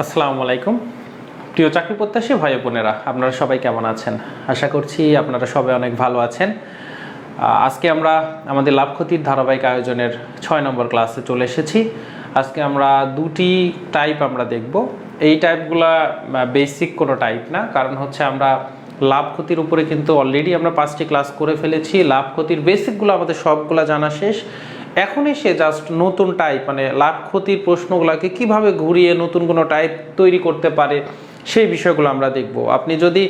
আসসালামু আলাইকুম প্রিয় চাকরি প্রত্যাশী ভাই বোনেরা, আপনারা সবাই কেমন আছেন? আশা করছি আপনারা সবাই অনেক ভালো আছেন। আজকে আমরা আমাদের লাভ ক্ষতির ধারাবাহিক আয়োজনের 6 নম্বর ক্লাসে চলে এসেছি। আজকে আমরা দুটি টাইপ আমরা দেখব। এই টাইপগুলা বেসিক কোনো টাইপ না, কারণ হচ্ছে আমরা লাভ ক্ষতির উপরে কিন্তু অলরেডি আমরা 5টি ক্লাস করে ফেলেছি। লাভ ক্ষতির বেসিকগুলো আমাদের সবগুলা জানা শেষ। এখনই সে জাস্ট নতুন টাইপ মানে লাভ ক্ষতির প্রশ্নগুলোকে কিভাবে ঘুরিয়ে নতুন কোনো টাইপ তৈরি করতে পারে সেই বিষয়গুলো আমরা দেখব। আপনি যদি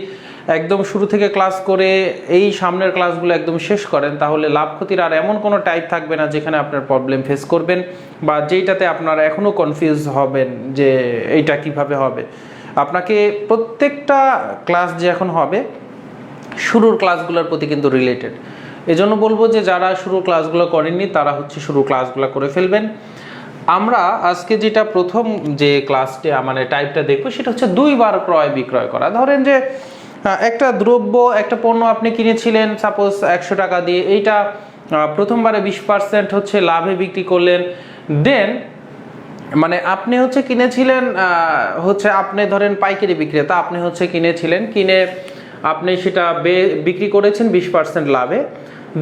একদম শুরু থেকে ক্লাস করে এই সামনের ক্লাসগুলো একদম শেষ করেন, তাহলে লাভ ক্ষতির আর এমন কোনো টাইপ থাকবে না যেখানে আপনার প্রবলেম ফেস করবেন বা যেইটাতে আপনারা এখনও কনফিউজ হবেন যে এইটা কিভাবে হবে। আপনাকে প্রত্যেকটা ক্লাস যে এখন হবে শুরুর ক্লাসগুলোর প্রতি কিন্তু রিলেটেড। এজন্য বলবো যে যারা শুরু ক্লাসগুলো করেননি তারা হচ্ছে শুরু ক্লাসগুলো করে ফেলবেন। আমরা আজকে যেটা প্রথম যে ক্লাসটি মানে টাইপটা দেখবো সেটা হচ্ছে দুইবার ক্রয় বিক্রয় করা। ধরেন যে একটা দ্রব্য একটা পণ্য আপনি কিনেছিলেন সাপোজ 100 টাকা দিয়ে, এইটা প্রথমবারে 20% হচ্ছে লাভে বিক্রি করলেন। দেন মানে আপনি হচ্ছে কিনেছিলেন হচ্ছে আপনি ধরেন পাইকারি বিক্রেতা, আপনি হচ্ছে কিনেছিলেন, কিনে আপনি সেটা বিক্রি করেছেন 20% লাভে।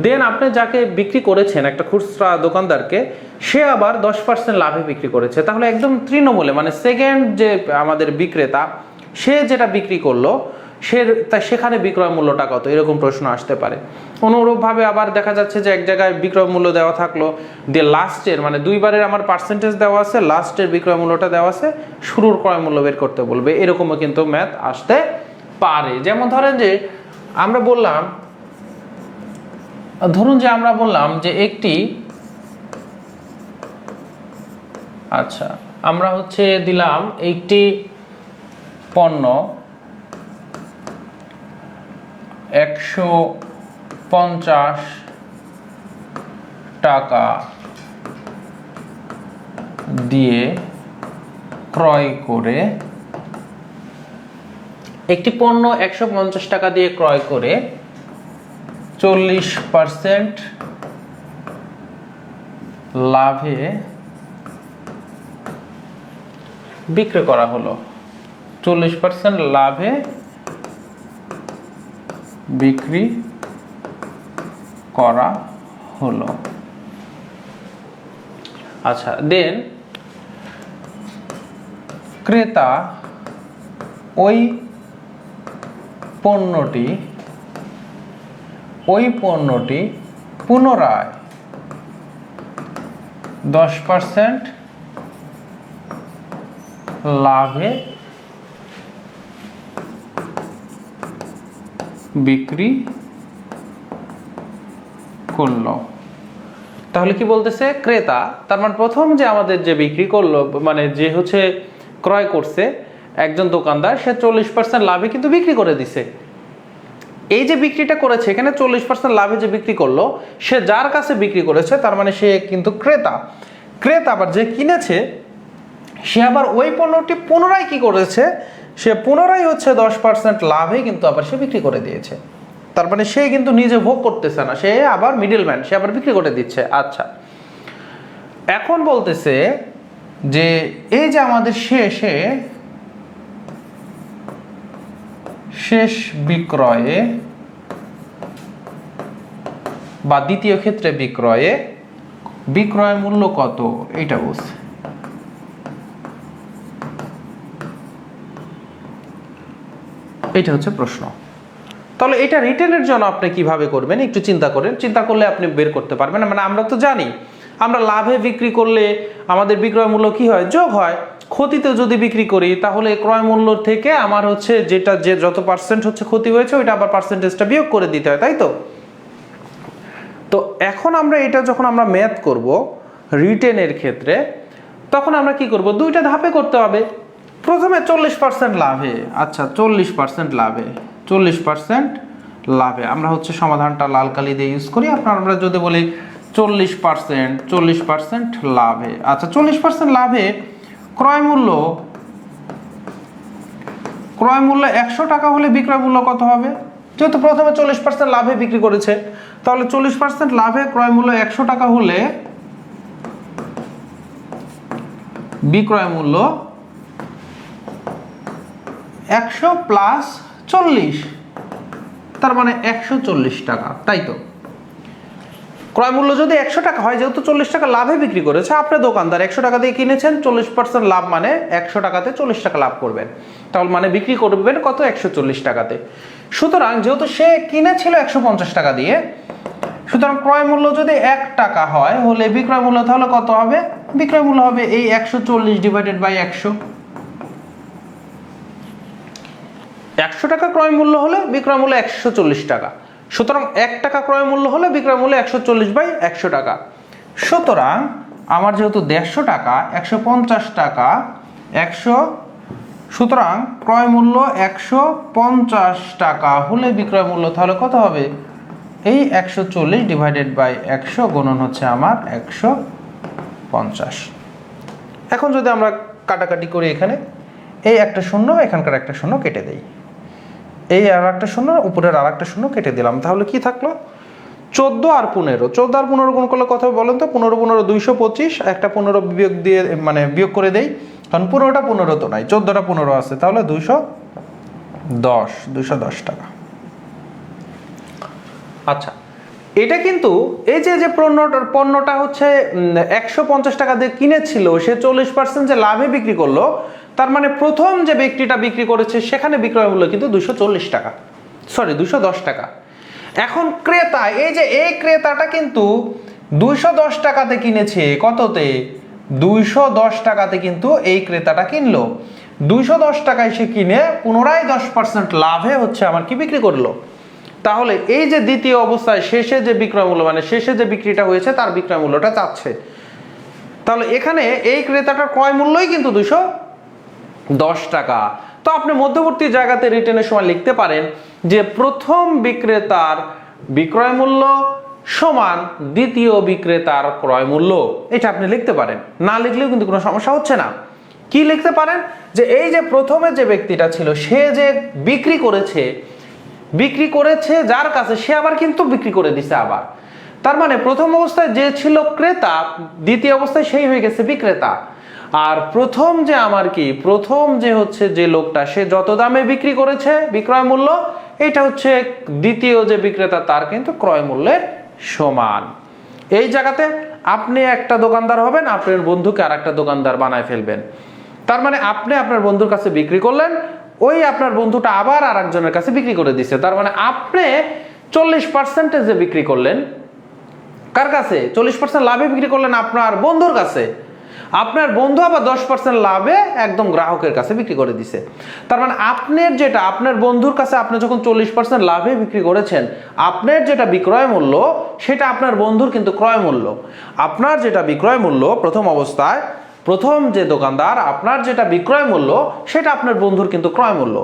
দেন আপনি যাকে বিক্রি করেছেন একটা খুচরা দোকানদারকে, সে আবার 10% লাভে বিক্রি করেছে। তাহলে একদম তৃণমূলে মানে সেকেন্ড যে আমাদের বিক্রেতা সে যেটা বিক্রি করলো সেখানে বিক্রয় মূল্যটা কত, এরকম প্রশ্ন আসতে পারে। অনুরূপভাবে আবার দেখা যাচ্ছে যে এক জায়গায় বিক্রয় মূল্য দেওয়া থাকলো, দিয়ে লাস্টের মানে দুইবারের আমার পার্সেন্টেজ দেওয়া আছে, লাস্টের বিক্রয় মূল্যটা দেওয়া আছে, শুরুর ক্রয় মূল্য বের করতে বলবে। এরকমও কিন্তু ম্যাথ আসতে পারে। যেমন ধরেন যে আমরা বললাম, ধরুন যে আমরা বললাম যে একটি আচ্ছা আমরা হচ্ছে দিলাম একটি পণ্য 150 টাকা দিয়ে ক্রয় করে, একটি পণ্য 150 টাকা দিয়ে ক্রয় করে 40% লাভে বিক্রি করা হলো। 40% লাভে বিক্রি করা হলো। আচ্ছা, দেন ক্রেতা ওই পণ্যটি পুনরায় 10% লাভে বিক্রি করলো। তাহলে কি বলতেছে, ক্রেতা তার মানে প্রথম যে আমাদের যে বিক্রি করলো মানে যে হচ্ছে ক্রয় করছে একজন দোকানদার, সে 40% লাভে কিন্তু বিক্রি করে দিছে। এই যে বিক্রিটা করেছে এখানে 40% লাভে যে বিক্রি করলো, সে যার কাছে বিক্রি করেছে তার মানে সে কিন্তু ক্রেতা। আবার যে কিনেছে সে আবার ওই পণ্যটি পুনরায় কি করেছে, সে পুনরায় হচ্ছে 10% লাভে কিন্তু আবার সে বিক্রি করে দিয়েছে। তার মানে সে কিন্তু নিজে ভোগ করতেছে না, সে আবার মিডলম্যান, সে আবার বিক্রি করে দিচ্ছে। আচ্ছা, এখন বলতেছে যে এই যে আমাদের শেষ বিক্রয়ে বা দ্বিতীয় ক্ষেত্রে বিক্রয় মূল্য কত, এটা বলছে। এটা হচ্ছে প্রশ্ন। তাহলে এটা রিটেনের জন্য আপনি কিভাবে করবেন একটু চিন্তা করেন। চিন্তা করলে আপনি বের করতে পারবেন। মানে আমরা তো জানি আমরা লাভে বিক্রি করলে আমাদের বিক্রয় মূল্য কি হয়, যোগ হয়। ক্ষতিতে যদি বিক্রি করি তাহলে ক্রয় মূল্য থেকে আমার হচ্ছে যেটা যে যত পার্সেন্ট হচ্ছে ক্ষতি হয়েছে ওইটা আবার পার্সেন্টেজটা বিয়োগ করে দিতে হয়, তাই তো? তো এখন আমরা এটা যখন আমরা ম্যাথ করব রিটেনের ক্ষেত্রে, তখন আমরা কি করব, দুইটা ধাপে করতে হবে। প্রথমে 40% লাভে, আচ্ছা 40% লাভে আমরা হচ্ছে সমাধানটা লাল কালি দিয়ে ইউজ করি। আমরা যদি বলি 40% লাভে, আচ্ছা 40% লাভে ক্রয় মূল্য 100 টাকা হলে বিক্রয় মূল্য কত হবে? যেহেতু প্রথমে 40% লাভে বিক্রি করেছে, তাহলে 40% লাভে ক্রয় মূল্য 100 টাকা হলে বিক্রয় মূল্য 100 প্লাস 40, তার মানে 140 টাকা, তাই তো? ক্রয় মূল্য যদি 100 টাকা হয়, যেহেতু 40 টাকা লাভে বিক্রি করেছে, আপনি দোকানদার 100 টাকা দিয়ে কিনেছেন, 40% লাভ মানে 100 টাকাতে 40 টাকা লাভ করবেন, তাহলে মানে বিক্রি করবেন কত? 140 টাকাতে। সুতরাং যেহেতু সে কিনেছিল 150 টাকা দিয়ে, সুতরাং ক্রয় মূল্য যদি 1 টাকা হয় হলে বিক্রয় মূল্য তাহলে কত হবে? বিক্রয় মূল্য হবে এই 140 ডিভাইডেড বাই 100। 100 টাকা ক্রয় মূল্য হলে বিক্রয় মূল্য 140 টাকা। সুতরাং 1 টাকা ক্রয় মূল্য হলে বিক্রয় মূল্য 140 বাই 100 টাকা। সুতরাং আমার যেহেতু 150 টাকা, 150 টাকা 100, সুতরাং ক্রয় মূল্য 150 টাকা হলে বিক্রয় মূল্য তাহলে কত হবে? এই 140 ডিভাইডেড বাই 100 গুণন হচ্ছে আমার 150। এখন যদি আমরা কাটাকাটি করি, এখানে এই একটা শূন্য, এখানকার একটা শূন্য কেটে দেই, এই আর একটা শূন্য, উপরের আর একটা শূন্য কেটে দিলাম, তাহলে কি থাকলো? 14 আর 15। 14 আর 15 গুণ করলে কত হবে বলেন তো? 15 15 225, একটা 15 বিয়োগ দিয়ে মানে বিয়োগ করে দেই, কারণ 15টা 15 তো নাই, 14টা 15 আছে, তাহলে 210 টাকা। আচ্ছা, এটা কিন্তু এই যে পণ্যটা হচ্ছে 150 টাকা দিয়ে কিনেছিল, সে 40% যে লাভে বিক্রি করলো, তার মানে প্রথম যে ব্যক্তিটা বিক্রি করেছে সেখানে বিক্রয় মূল্য কিন্তু 240 টাকা, সরি 210 টাকা। এখন ক্রেতা, এই ক্রেতাটা কিন্তু 210 টাকাতে কিনেছে, কততে? 210 টাকাতে কিন্তু এই ক্রেতাটা কিনলো। 210 টাকায় সে কিনে পুনরায় 10% লাভে হচ্ছে আমার কি বিক্রি করলো। তাহলে এই যে দ্বিতীয় অবস্থায় শেষে যে বিক্রয় মূল্য, মানে শেষে যে বিক্রিটা হয়েছে তার বিক্রয় মূল্যটা চাচ্ছে, তাহলে এখানে এই ক্রেতাটার ক্রয় মূল্যই কিন্তু 210 টাকা। তো আপনি মধ্যবর্তী জায়গাতে রিটার্নের সময় লিখতে পারেন যে প্রথম বিক্রেতার বিক্রয় মূল্য সমান দ্বিতীয় বিক্রেতার ক্রয় মূল্য, এটা আপনি লিখতে পারেন। না লিখলেও কিন্তু কোনো সমস্যা হচ্ছে না। কি লিখতে পারেন? যে এই যে প্রথমে যে ব্যক্তিটা ছিল, সে যে বিক্রি করেছে যার কাছে, সে আবার কিন্তু বিক্রি করে দিছে আবার। তার মানে প্রথম অবস্থায় যে ছিল ক্রেতা, দ্বিতীয় অবস্থায় সেই হয়ে গেছে বিক্রেতা। আর প্রথম যে হচ্ছে যে লোকটা, সে যত দামে বিক্রি করেছে বিক্রয় মূল্য, এটা হচ্ছে দ্বিতীয় যে বিক্রেতা তার কিন্তু ক্রয় মূল্যের সমান। এই জায়গাতে আপনি একটা দোকানদার হবেন, আপনার বন্ধুকে আর একটা দোকানদার বানায় ফেলবেন। তার মানে আপনি আপনার বন্ধুর কাছে বিক্রি করলেন, ওই আপনার বন্ধুটা আবার আর একজনের কাছে বিক্রি করে দিচ্ছে। তার মানে আপনি 40% বিক্রি করলেন কার কাছে? 40% লাভে বিক্রি করলেন আপনার বন্ধুর কাছে। আপনার বন্ধু আবার 10% লাভে একদম গ্রাহকের কাছে বিক্রি করে দিছে। তার মানে আপনার বন্ধুর কাছে আপনি যখন 40% লাভে বিক্রি করেছেন, আপনার যেটা বিক্রয় মূল্য সেটা আপনার বন্ধুর কিন্তু ক্রয় মূল্য। আপনার যেটা বিক্রয় মূল্য প্রথম অবস্থায়, প্রথম যে দোকানদার, আপনার যেটা বিক্রয় মূল্য সেটা আপনার বন্ধুর কিন্তু ক্রয় মূল্য।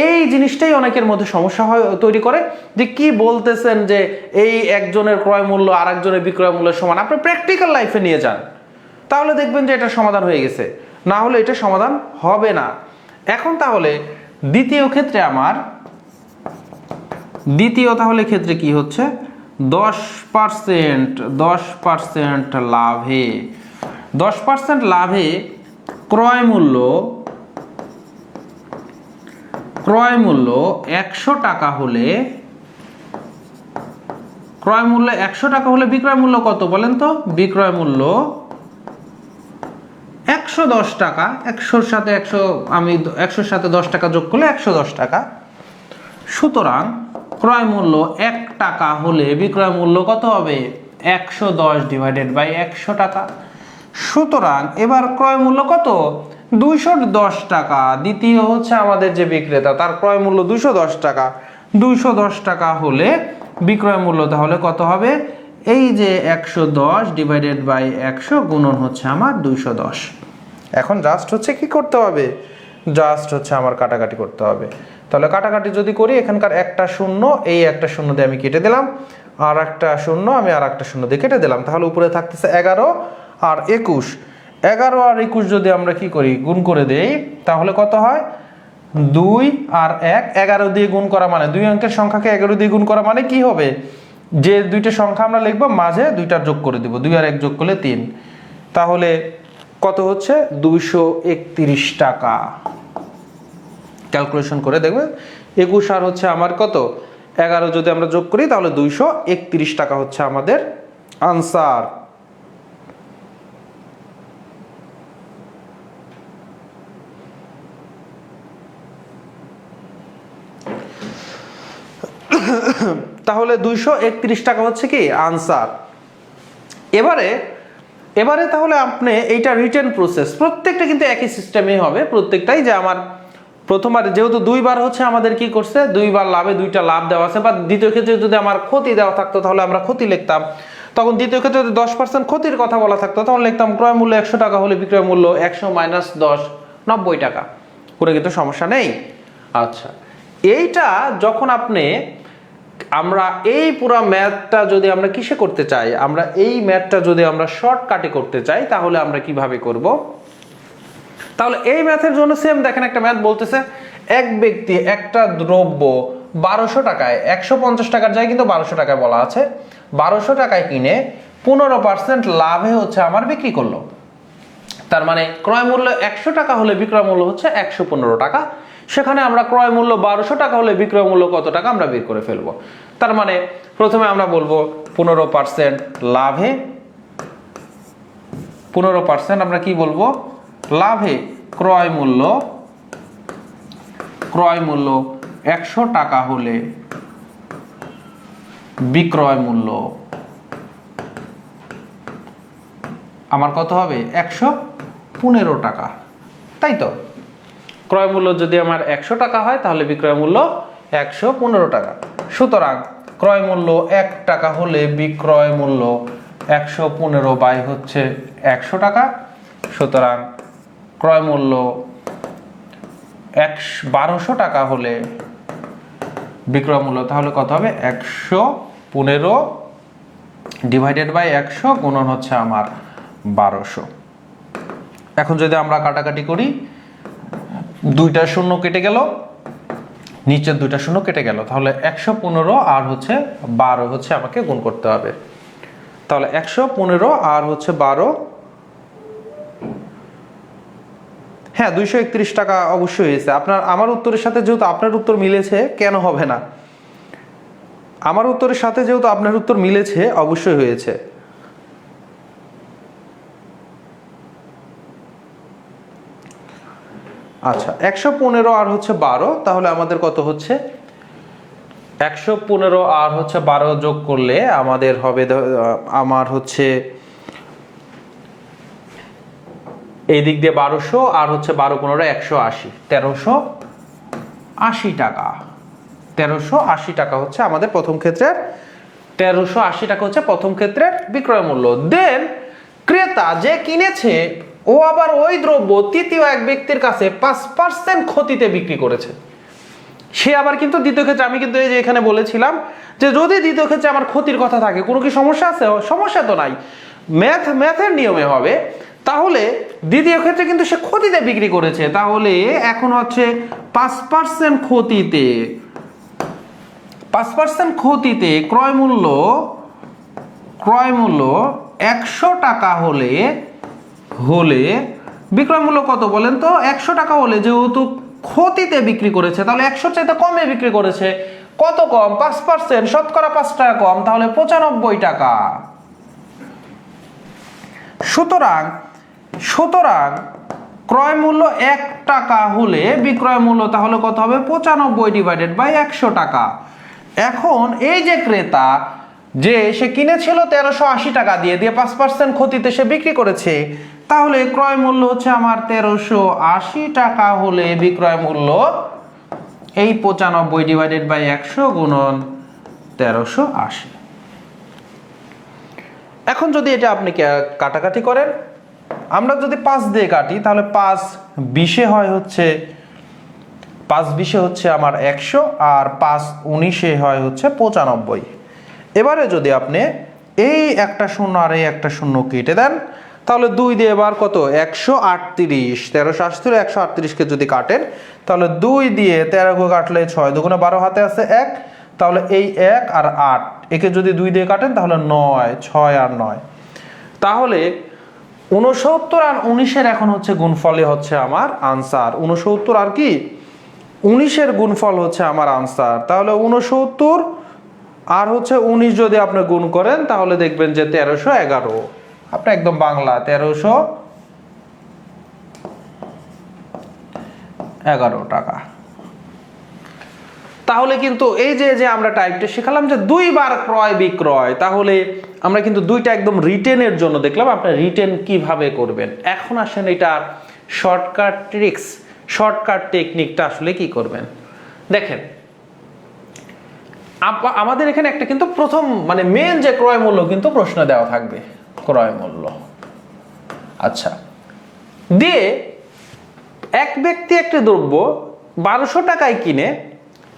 এই জিনিসটাই অনেকের মধ্যে সমস্যা তৈরি করে, যে কি বলতেছেন যে এই একজনের ক্রয় মূল্য আর একজনের বিক্রয় মূল্য সমান। আপনি প্র্যাকটিক্যাল লাইফে নিয়ে যান, তাহলে দেখবেন যে এটা সমাধান হয়ে গেছে, না হলে এটা সমাধান হবে না। এখন তাহলে দ্বিতীয় তাহলে ক্ষেত্রে কি হচ্ছে? 10% লাভে, 10% লাভে ক্রয় মূল্য 100 টাকা হলে, ক্রয় মূল্য 100 টাকা হলে বিক্রয় মূল্য কত বলেন তো? বিক্রয় মূল্য 110 টাকা। 100 সাথে 10 টাকা যোগ করলে 110 টাকা। সুতরাং ক্রয় মূল্য 1 টাকা হলে বিক্রয় মূল্য কত হবে? 110 ডিভাইডেড বাই 100 টাকা। সুতরাং এবার ক্রয় মূল্য কত? 210 টাকা। দ্বিতীয় হচ্ছে আমাদের যে বিক্রেতা, তার ক্রয় মূল্য 210 টাকা। 210 টাকা হলে বিক্রয় মূল্য তাহলে কত হবে? এই যে 110 ডিভাইডেড বাই 100 গুণন হচ্ছে আমার 210। এখন জাস্ট হচ্ছে কি করতে হবে? জাস্ট হচ্ছে আমার কাটাকাটি করতে হবে। তাহলে কাটাকাটি যদি করি, এখানকার একটা শূন্য, এই একটা শূন্য দিয়ে আমি কেটে দিলাম, আর একটা শূন্য আমি আর একটা শূন্য দিয়ে কেটে দিলাম, তাহলে উপরে থাকতেছে 11 আর 21। 11 আর 21 যদি আমরা কি করি? গুণ করে দেই, তাহলে কত হয়? 2 আর 1, 11 দিয়ে গুণ করা মানে, 2 অঙ্কের সংখ্যাকে 11 দিয়ে গুণ করা মানে কি হবে? যে দুইটা সংখ্যা আমরা লিখবো মাঝে দুইটার যোগ করে দিব, 2 আর 1 যোগ করলে 3। তাহলে কত হচ্ছে? 231 টাকা। ক্যালকুলেশন করে দেখবেন 21 আর হচ্ছে আমার কত 11 যদি আমরা যোগ করি তাহলে 231 টাকা হচ্ছে আমাদের আনসার। তাহলে 231 টাকা হচ্ছে কি আনসার। এবারে তাহলে আপনি এইটা রিটার্ন প্রসেস প্রত্যেকটা কিন্তু একই সিস্টেমে হবে, প্রত্যেকটাই যে আমার প্রথমবার যেহেতু দুইবার হচ্ছে আমাদের কি করছে দুইবার লাভে দুইটা লাভ দেওয়া আছে, বা দ্বিতীয় ক্ষেত্রে যদি আমার ক্ষতি দেওয়া থাকতো তাহলে আমরা ক্ষতি লিখতাম, তখন দ্বিতীয় ক্ষেত্রে যদি 10% ক্ষতির কথা বলা থাকতো তখন লিখতাম ক্রয় মূল্য 100 টাকা হলে বিক্রয় মূল্য 100 মাইনাস 10 90 টাকা করে, কিন্তু সমস্যা নেই। আচ্ছা, এইটা যখন আমরা এই পুরো ম্যাথটা যদি আমরা কিসে করতে চাই, আমরা এই ম্যাথটা যদি আমরা শর্টকাটে করতে চাই তাহলে আমরা কিভাবে করব? তাহলে এই ম্যাথের জন্য সেম দেখেন একটা ম্যাথ বলতেছে এক ব্যক্তি একটা দ্রব্য 1200 টাকায় 150 টাকার জায়গায় কিন্তু 1200 টাকায় বলা আছে 1200 টাকায় কিনে 15% লাভে হচ্ছে আমার বিক্রি করলো। তার মানে ক্রয় মূল্য 100 টাকা হলে বিক্রয় মূল্য হচ্ছে 115 টাকা। সেখানে আমরা ক্রয় মূল্য 1200 টাকা হলে বিক্রয় মূল্য কত টাকা আমরা বের করে ফেলবো। তার মানে প্রথমে আমরা বলবো 15% লাভে, 15% আমরা কি বলবো লাভে ক্রয় মূল্য 100 টাকা হলে বিক্রয় মূল্য আমার কত হবে 115 টাকা, তাই তো? ক্রয় মূল্য যদি আমার 100 টাকা হয় তাহলে বিক্রয় মূল্য 115 টাকা। সুতরাং ক্রয় মূল্য 1 টাকা হলে বিক্রয় মূল্য 115 বাই হচ্ছে 100 টাকা। সুতরাং ক্রয় মূল্য 1200 টাকা হলে বিক্রয় মূল্য তাহলে কত হবে 115 ডিভাইডেড বাই 100 গুণন হচ্ছে আমার 1200। এখন যদি আমরা কাটাকাটি করি দুইটা শূন্য কেটে গেল, নিচের দুইটা শূন্য কেটে গেল, তাহলে 115 আর হচ্ছে 12 হচ্ছে আমাকে গুণ করতে হবে। তাহলে 115 আর হচ্ছে 12, হ্যাঁ 231 টাকা অবশ্যই হয়েছে। আমার উত্তরের সাথে যেহেতু আপনার উত্তর মিলেছে কেন হবে না, আমার উত্তরের সাথে যেহেতু আপনার উত্তর মিলেছে অবশ্যই হয়েছে। আচ্ছা 115 আর হচ্ছে 12, তাহলে আমাদের কত হচ্ছে 115 আর হচ্ছে 12 যোগ করলে আমাদের হবে আমার হচ্ছে এই দিক দিয়ে 1200 আর হচ্ছে 12 15 180, 1380 টাকা। 1380 টাকা হচ্ছে আমাদের প্রথম ক্ষেত্রের 1380 টাকা হচ্ছে প্রথম ক্ষেত্রের বিক্রয় মূল্য। দেন ক্রেতা যে কিনেছে ও আবার ওই দ্রব্য তৃতীয় এক ব্যক্তির কাছে 5% ক্ষতিতে বিক্রি করেছে। সে আবার কিন্তু দ্বিতীয় ক্ষেত্রে আমি কিন্তু এই যে এখানে বলেছিলাম যে যদি দ্বিতীয় ক্ষেত্রে আমার ক্ষতির কথা থাকে কোনো কি সমস্যা আছে? সমস্যা তো নাই, ম্যাথের নিয়মে হবে। তাহলে দ্বিতীয় ক্ষেত্রে কিন্তু সে ক্ষতিতে বিক্রি করেছে, তাহলে এখন হচ্ছে 5% ক্ষতিতে 5% ক্ষতিতে ক্রয় মূল্য 100 টাকা হলে বিক্রয় মূল্য কত বলেন তো? 100 টাকা হলে যেহেতু ক্ষতিতে বিক্রি করেছে তাহলে 100 চাইতে কমে বিক্রি করেছে। কত কম? 5%, শতকরা 5 টাকা কম, তাহলে 95 টাকা। সুতরাং ক্রয় মূল্য 1 টাকা হলে বিক্রয় মূল্য তাহলে কত হবে 95 ডিভাইডেড বাই 100 টাকা। এখন এই যে ক্রেতা যে সে কিনেছিল 1380 টাকা দিয়ে 5% ক্ষতিতে সে বিক্রি করেছে, তাহলে ক্রয় মূল্য হচ্ছে আমার 1380 টাকা হলে বিক্রয় মূল্য এই 95 ডিভাইডেড বাই 100 গুণন 1380। এখন যদি এটা আপনি কাটাকাটি করেন, আমরা যদি 5 দিয়ে কাটি তাহলে 5 20 হয় হচ্ছে 5 20 হচ্ছে আমার 100 আর 5 19 হয় হচ্ছে 95। এবারে যদি আপনি এই একটা শূন্য আর এই একটা শূন্য কেটে দেন তাহলে 2 দিয়ে এবার কত 138, 1380 138কে যদি কাটেন তাহলে 2 দিয়ে 13 কে কাটলে 6, 2 গুণে 12 হাতে আছে 1, তাহলে এই 1 আর 8 একে যদি 2 দিয়ে কাটেন তাহলে 9, 6 আর 9, তাহলে 69 আর 19 এর এখন হচ্ছে গুণফলে হচ্ছে আমার আনসার 69 আর কি 19-এর গুণফল হচ্ছে আমার আনসার। তাহলে 69 আর হচ্ছে 19 যদি আপনি গুণ করেন তাহলে দেখবেন যে 1311। আপনি একদম বাংলা 1311 টাকা। তাহলে কিন্তু এই যে আমরা টাইপটা শিখালাম যে দুইবার ক্রয় বিক্রয়, তাহলে আমরা কিন্তু দুইটা একদম রিটেনের জন্য দেখলাম। আপনি রিটেন কিভাবে করবেন। এখন আসেন এটা শর্টকাট ট্রিক্স, শর্টকাট টেকনিকটা আসলে কি করবেন দেখেন। আমাদের এখানে একটা কিন্তু প্রথম মানে মেন যে ক্রয় মূল্য কিন্তু প্রশ্ন দেওয়া থাকবে, ক্রয় মূল্য। আচ্ছা, দিয়ে এক ব্যক্তি একটি দ্রব্য 1200 টাকায় কিনে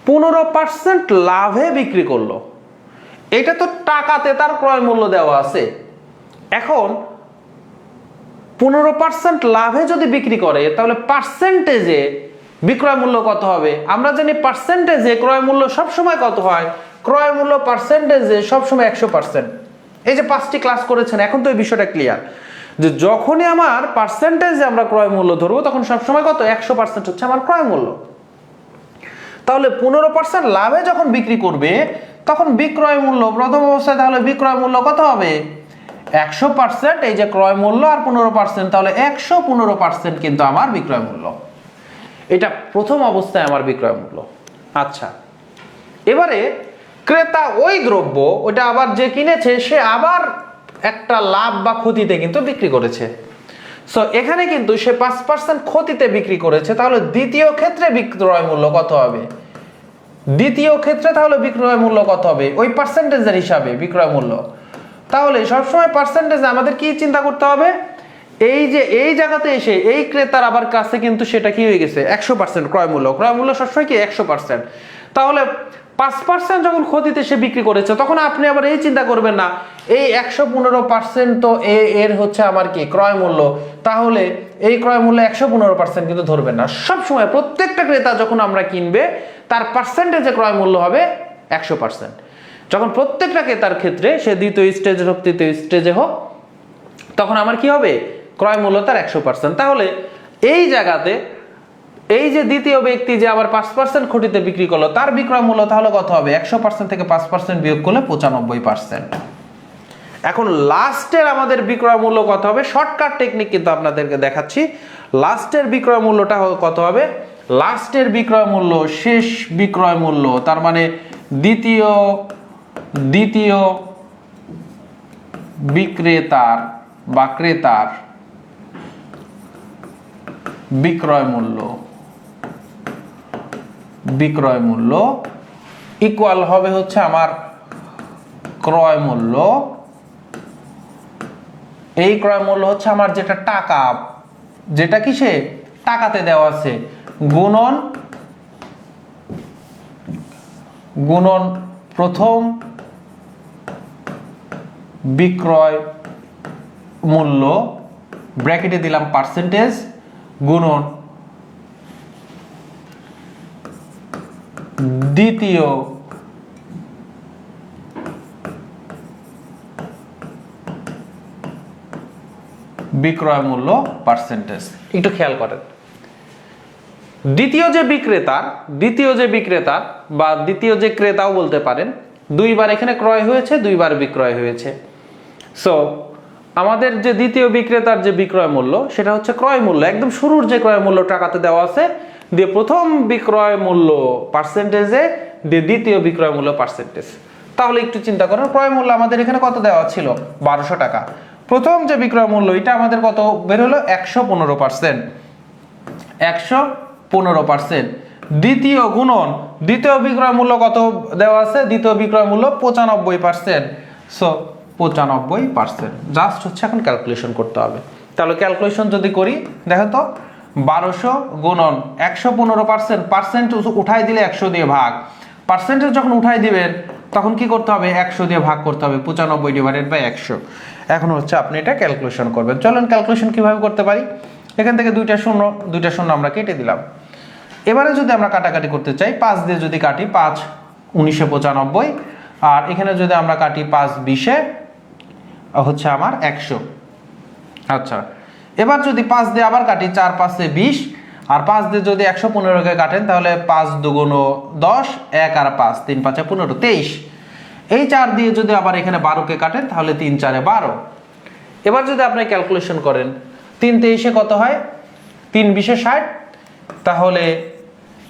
15% লাভে বিক্রি করলো। এটা তো টাকাতে তার ক্রয় মূল্য দেওয়া আছে। এখন 15% লাভে যদি বিক্রি করে তাহলে পার্সেন্টেজে বিক্রয় মূল্য কত হবে? আমরা জানি পার্সেন্টেজে ক্রয় মূল্য সবসময় কত হয়? ক্রয় মূল্য পার্সেন্টেজে সবসময় 100%। এই যে 5টি ক্লাস করেছেন, এখন তো এই বিষয়টা ক্লিয়ার যে যখনই আমার পার্সেন্টেজে আমরা ক্রয় মূল্য ধরবো তখন সবসময় কত? 100% হচ্ছে আমার ক্রয় মূল্য। তাহলে 15% লাভে যখন বিক্রি করবে তখন বিক্রয় মূল্য প্রথম অবস্থায়, তাহলে বিক্রয় মূল্য কত হবে? 100%। এই যে ক্রয় মূল্য আর 15%, তাহলে 115% কিন্তু আমার বিক্রয় মূল্য। এটা প্রথম অবস্থায় আমার বিক্রয় মূল্য। আচ্ছা, এবারে ক্রেতা ওই দ্রব্য ওটা আবার যে কিনেছে সে আবার একটা লাভ বা ক্ষতিতে কিন্তু বিক্রি করেছে। সো এখানে কিন্তু সে 5% ক্ষতিতে বিক্রি করেছে। তাহলে দ্বিতীয় ক্ষেত্রে বিক্রয় মূল্য কত হবে? দ্বিতীয় ক্ষেত্রে তাহলে বিক্রয় মূল্য কত হবে? ওই পার্সেন্টেজের হিসাবে বিক্রয় মূল্য। তাহলে সবসময় পার্সেন্টেজে আমাদের কি চিন্তা করতে হবে? এই যে এই জায়গাতে এসে এই ক্রেতার আবার কাছে কিন্তু সেটা কি হয়ে গেছে? 100% ক্রয় মূল্য। ক্রয় মূল্য সবসময় কি 100%। তাহলে 5% যখন ক্ষতিতে সে বিক্রি করেছে তখন আপনি আবার এই চিন্তা করবেন না এই 115% তো এর হচ্ছে আমার কি ক্রয় মূল্য, তাহলে এই ক্রয় মূল্য 115% কিন্তু ধরবেন না। সবসময় প্রত্যেকটা ক্রেতা যখন আমরা কিনবে তার পার্সেন্টেজে ক্রয় মূল্য হবে 100%। যখন প্রত্যেকটা ক্রেতার ক্ষেত্রে সে দ্বিতীয় স্টেজে হোক তৃতীয় স্টেজে হোক তখন আমার কি হবে? ক্রয় মূল্য তার 100%। তাহলে এই জায়গাতে এই যে দ্বিতীয় ব্যক্তি যে আবার 5% ক্ষতিতে বিক্রি করলো তার বিক্রয় মূল্য তাহলে কত হবে? 100% থেকে 5% বিয়োগ করলে 95%। এখন লাস্টের আমাদের বিক্রয় মূল্য কত হবে? শর্টকাট টেকনিক কিন্তু আপনাদেরকে দেখাচ্ছি। লাস্টের বিক্রয় মূল্যটা কত হবে? লাস্টের বিক্রয় মূল্য, শেষ বিক্রয় মূল্য, তার মানে দ্বিতীয় বিক্রেতার বা ক্রেতার বিক্রয় মূল্য ইকুয়াল হবে হচ্ছে আমার ক্রয় মূল্য। এই ক্রয় মূল্য হচ্ছে আমার যেটা টাকা, যেটা কিসে টাকাতে দেওয়া আছে, গুণন প্রথম বিক্রয় মূল্য ব্র্যাকেটে দিলাম পার্সেন্টেজ গুণন দ্বিতীয় বিক্রয় মূল্য পার্সেন্টেজ। একটু খেয়াল করেন, দ্বিতীয় যে বিক্রেতার বা দ্বিতীয় যে ক্রেতাও বলতে পারেন, দুইবার এখানে ক্রয় হয়েছে, দুইবার বিক্রয় হয়েছে। সো আমাদের যে দ্বিতীয় বিক্রেতার যে বিক্রয় মূল্য সেটা হচ্ছে ক্রয় মূল্য, একদম শুরুর যে ক্রয় মূল্য টাকাতে দেওয়া আছে, দিয়ে প্রথম বিক্রয় মূল্য পার্সেন্টেজে, দিয়ে দ্বিতীয় বিক্রয় মূল্য পার্সেন্টেজ। তাহলে একটু চিন্তা করেন, ক্রয় মূল্য আমাদের এখানে কত দেওয়া ছিল? 1200 টাকা। প্রথম যে বিক্রয় মূল্য এটা আমাদের কত বের হলো? 115%। 115%। দ্বিতীয় গুণন দ্বিতীয় বিক্রয় মূল্য কত দেওয়া আছে? দ্বিতীয় বিক্রয় মূল্য 95%। সো 95%। জাস্ট হচ্ছে এখন ক্যালকুলেশন করতে হবে। তাহলে ক্যালকুলেশন যদি করি, দেখো তো 1200 গুণন 115%, পার্সেন্ট উঠাই দিলে 100 দিয়ে ভাগ, পার্সেন্টেজ যখন উঠাই দিবেন তখন কি করতে হবে? 100 দিয়ে ভাগ করতে হবে, 95/100। এখন হচ্ছে আপনি এটা ক্যালকুলেশন করবেন। চলুন ক্যালকুলেশন কিভাবে করতে পারি। এখান থেকে দুইটা শূন্য আমরা কেটে দিলাম। এবারে যদি আমরা কাটাকাটি করতে চাই, 5 দিয়ে যদি কাটি, 5 19 95, আর এখানে যদি আমরা কাটি 5 20 হচ্ছে আমার 100। আচ্ছা, এবার যদি 5 দিয়ে আবার কাটি, 4 5 20, আর 5 দিয়ে যদি 115কে কাটেন তাহলে 5 দুগুণ 10, 1 আর 5, 3 5 15, 23। এই 4 দিয়ে যদি আবার এখানে 12কে কাটেন তাহলে 3 4 12। এবার যদি আপনি ক্যালকুলেশন করেন 3 23-এ কত হয়, 3 20-এ 60, তাহলে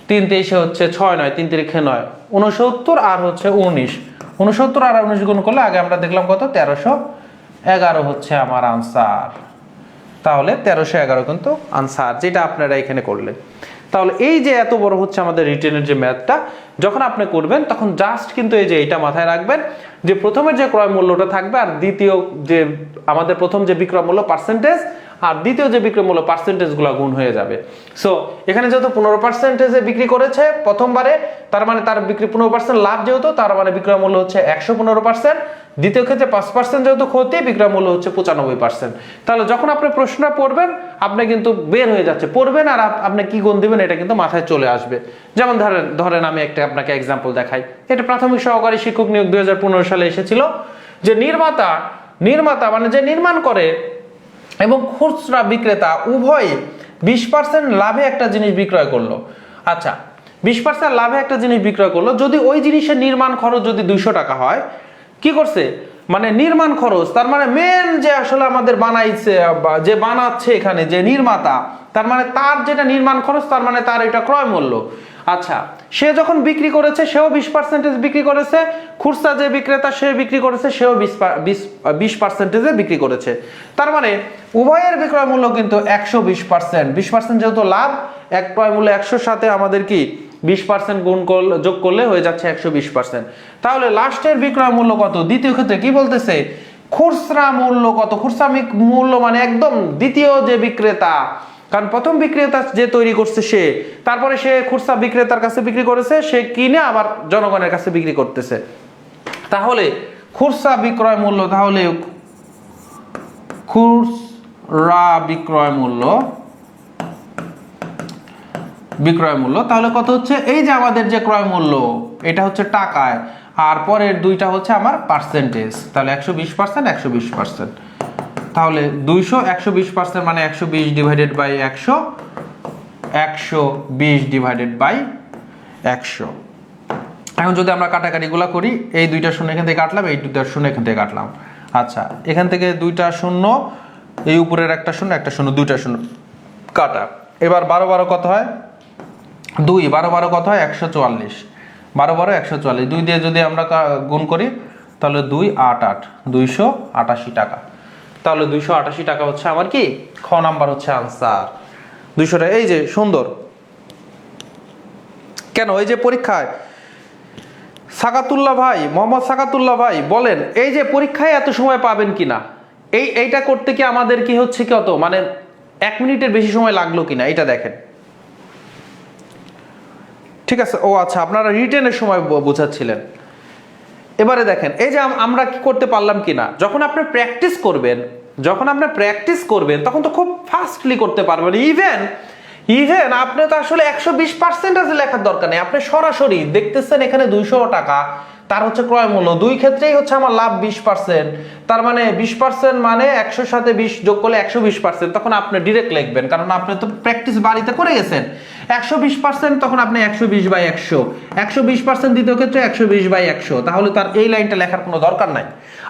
3 23-এ হচ্ছে 6 9, 3 3-এ 9, 69 আর হচ্ছে 19, 69 আর 19 গুণ করলে আগে আমরা দেখলাম কত 1311 হচ্ছে আমার আনসার। তাহলে 1311 কিন্তু আনসার, যেটা আপনারা এখানে করলেন। তাহলে এই যে এত বড় হচ্ছে আমাদের রিটেনের যে ম্যাথটা, যখন আপনি করবেন তখন জাস্ট কিন্তু এই যে এটা মাথায় রাখবেন যে প্রথমের যে ক্রয় মূল্যটা থাকবে আর দ্বিতীয় যে আমাদের প্রথম যে বিক্রয় মূল্য পার্সেন্টেজ আর দ্বিতীয় যে বিক্রয় মূল্য পার্সেন্টেজগুলো গুণ হয়ে যাবে। সো এখানে যেহেতু 15%-এ বিক্রি করেছে প্রথমবারে, তার মানে তার বিক্রি 15% লাভ, যেহেতু তার মানে বিক্রয় মূল্য হচ্ছে 115%। দ্বিতীয় ক্ষেত্রে 5% যেহেতু ক্ষতি, বিক্রয় মূল্য হচ্ছে 95%। তাহলে যখন আপনি প্রশ্নটা পড়বেন আপনি কিন্তু বের হয়ে যাচ্ছে, পড়বেন আর আপনি কি গুণ দিবেন এটা কিন্তু মাথায় চলে আসবে। যেমন ধরেন আমি একটা আপনাকে এক্সাম্পল দেখাই। এটা প্রাথমিক সহকারী শিক্ষক নিয়োগ 2015 সালে এসেছিল, যে নির্মাতা মানে যে নির্মাণ করে এবং খুচরা বিক্রেতা উভয়ে 20% লাভে একটা জিনিস বিক্রয় করলো। আচ্ছা, 20% লাভে একটা জিনিস বিক্রয় করলো, যদি ওই জিনিসের নির্মাণ খরচ যদি 200 টাকা হয়, কি করছে মানে নির্মাণ খরচ, তার মানে মেন যে আসলে আমাদের বানাইছে যে বানাচ্ছে এখানে যে নির্মাতা, তার মানে তার যেটা নির্মাণ খরচ, তার মানে তার এটা ক্রয় মূল্য। আচ্ছা, সে যখন বিক্রি করেছে সেও 20% বিক্রি করেছে, খুচরা যে বিক্রেতা সে বিক্রি করেছে সেও 20% বিক্রি করেছে। তার মানে উভয়ের বিক্রয় মূল্য কিন্তু 120%। 20% যেহেতু লাভ, এক ক্রয় মূল্য 100-র সাথে আমাদের কি 20% গুণ যোগ করলে হয়ে যাচ্ছে 120%। তাহলে লাস্টের বিক্রয় মূল্য কত? দ্বিতীয় ক্ষেত্রে কি বলতেছে, খুচরা মূল্য কত? খুচরা মূল্য মানে একদম দ্বিতীয় যে বিক্রেতা, কারণ প্রথম বিক্রেতা যে তৈরি করছে সে, তারপরে সে খুচরা বিক্রেতার কাছে বিক্রি করেছে, সে কিনে আবার জনগণের কাছে বিক্রি করতেছে। তাহলে খুচরা বিক্রয় মূল্য, তাহলে খুচরা বিক্রয় মূল্য তাহলে কত হচ্ছে, এই যে আমাদের যে ক্রয় মূল্য এটা হচ্ছে টাকায়, আর পরের দুইটা হচ্ছে আমার পার্সেন্টেজ। তাহলে 120%, 120%। তাহলে 200 120% মানে 120 ডিভাইডেড বাই 100, 120 ডিভাইডেড বাই 100। এখন যদি আমরা কাটাকাটিগুলো করি, এই দুইটা শূন্য এখান থেকে কাটলাম, এই দুইটা শূন্য এখান থেকে কাটলাম। আচ্ছা, এখান থেকে দুইটা শূন্য, এই উপরের একটা শূন্য, দুইটা শূন্য কাটা। এবার 12 12 কত হয়? 2 12 12 কত হয়? 144। 12 12 144, 2 দিয়ে যদি আমরা গুণ করি তাহলে 2 8 8, 288 টাকা। তাহলে 288 টাকা হচ্ছে আমার কি খ নাম্বার হচ্ছে আনসার। 200 টাকা। এই যে সুন্দর, কেন এই যে পরীক্ষায় সাকাতুল্লাহ ভাই, মোহাম্মদ সাকাতুল্লাহ ভাই বলেন, এই যে পরীক্ষায় এত সময় পাবেন কিনা, এইটা করতে কি আমাদের কি হচ্ছে কত, মানে 1 মিনিটের বেশি সময় লাগলো কিনা এটা দেখেন। ঠিক আছে, ও আচ্ছা, আপনারা রিটেনের সময় বোঝাচ্ছিলেন। এবারে দেখেন এই যে আমরা কি করতে পারলাম কিনা। যখন আপনি প্র্যাকটিস করবেন তখন তো খুব ফাস্টলি করতে পারবেন। ইভেন আপনি তো আসলে 120% লেখার দরকার নেই, আপনি সরাসরি দেখতেছেন এখানে 200 টাকা তার হচ্ছে ক্রয় মূল্য, দুই ক্ষেত্রেই হচ্ছে আমার লাভ 20%, তার মানে 20% মানে 100-র সাথে 20 যোগ করলে 120%। তখন আপনি ডিরেক্ট লিখবেন, কারণ আপনি তো প্র্যাকটিস বাড়িতে করে গেছেন। 120% তখন আপনি 120/100, 120% দ্বিতীয় ক্ষেত্রে 120/100। তাহলে তার এই লাইনটা লেখার কোনো দরকার নাই।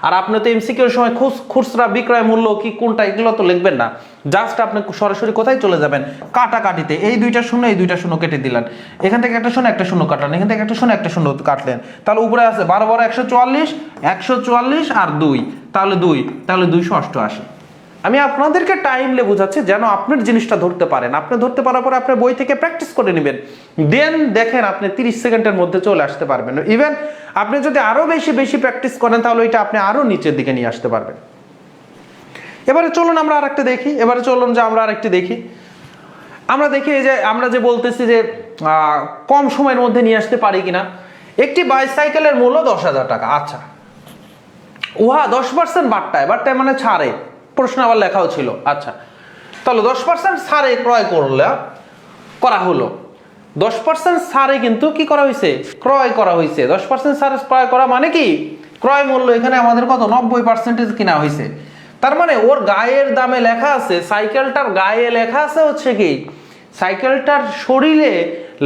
আর আপনি তো এমসিকিউর সময় খুচরা বিক্রয় মূল্য কি কোনটা এগুলো তো লিখবেন না, জাস্ট আপনি সরাসরি কোথায় চলে যাবেন, কাটাকাটিতে। এই দুইটা শূন্য এই দুইটা শূন্য কেটে দিলেন, এখান থেকে একটা শূন্য একটা শূন্য কাটলেন, এখান থেকে একটা শূন্য একটা শূন্য কাটলেন। তাহলে উপরে আছে 12 12 144 আর 2, তাহলে 288। আমি আপনাদেরকে টাইমলে বোঝাচ্ছি যেন আপনার জিনিসটা ধরতে পারেন। আপনি ধরতে পারার পরে আপনার বই থেকে প্র্যাকটিস করে নেবেন, দেন দেখেন আপনি 30 সেকেন্ডের মধ্যে চলে আসতে পারবেন। ইভেন আপনি যদি আরো বেশি প্র্যাকটিস করেন তাহলে এটা আপনি আরো নিচের দিকে নিয়ে আসতে পারবেন। এবারে চলুন আমরা আরেকটা দেখি। আমরা দেখি এই যে আমরা যে বলতেছি যে কম সময়ের মধ্যে নিয়ে আসতে পারি কিনা। একটি বাইসাইকেলের মূল্য 10,000 টাকা। আচ্ছা, উহা 10% বাট্টায় মানে ছাড়ে, প্রশ্ন আবার লেখাও ছিল। আচ্ছা, তাহলে 10% ছাড়ে করা হলো। 10% ছাড়ে কিন্তু কি করা হয়েছে, ক্রয় করা হয়েছে। 10% ছাড়ে ক্রয় করা মানে কি, ক্রয় মূল্য এখানে আমাদের কত 90% কিনা হয়েছে। তার মানে ওর গায়ের দামে লেখা আছে, সাইকেলটার গায়ে লেখা আছে হচ্ছে কি সাইকেলটার শরীরে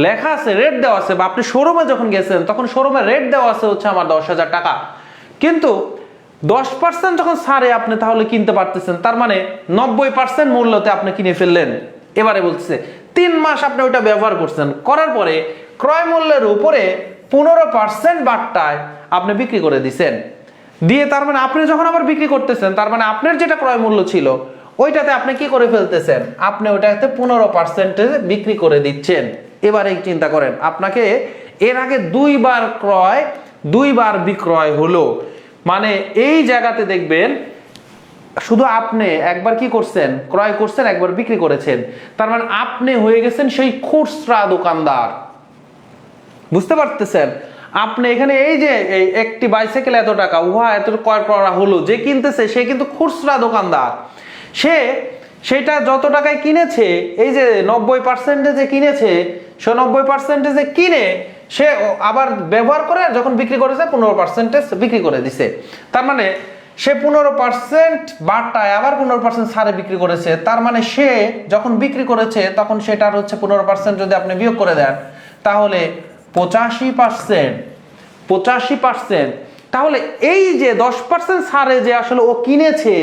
লেখা আছে, রেট দেওয়া আছে, বা আপনি শোরুমে যখন গেছেন তখন শোরুমে রেট দেওয়া আছে হচ্ছে আমার 10,000 টাকা, কিন্তু 10% যখন ছাড়ে আপনি তাহলে কিনতে পারতেছেন, তার মানে 90% মূল্যতে আপনি কিনে ফেললেন। এবারে বলছে 3 মাস আপনি ওইটা ব্যবহার করছেন, করার পরে ক্রয় মূল্যের উপরে 15% বাট্টায় আপনি বিক্রি করে দিচ্ছেন, দিয়ে তার মানে আপনি যখন আবার বিক্রি করতেছেন, তার মানে আপনার যেটা ক্রয় মূল্য ছিল ওইটাতে আপনি কি করে ফেলতেছেন, আপনি ওইটাতে 15% বিক্রি করে দিচ্ছেন। এবারে চিন্তা করেন, আপনাকে এর আগে 2 বার ক্রয় 2 বার বিক্রয় হলো, মানে এই জায়গাতে দেখবেন শুধু আপনি একবার কি করছেন, ক্রয় করছেন, একবার বিক্রি করেছেন, তার মানে আপনি হয়ে গেছেন সেই খুচরা দোকানদার। বুঝতে পারতেছেন? আপনি এখানে এই যে একটি বাইসাইকেল এত টাকা, উহা এত ক্রয় করা হলো, যে কিনতেছে সে কিন্তু খুচরা দোকানদার। সেটা যত টাকায় কিনেছে, এই যে 90% যে কিনেছে, সে 90% যে কিনে সে আবার ব্যবহার করে যখন বিক্রি করেছে 15% বিক্রি করে দিছে, তার মানে সে 15% বাট্টায় আবার 15% ছাড়ে বিক্রি করেছে। তার মানে সে যখন বিক্রি করেছে তখন সেটার হচ্ছে 15% যদি আপনি বিয়োগ করে দেন তাহলে 85%। তাহলে এই যে 10% ছাড়ে যে আসলে ও কিনেছে,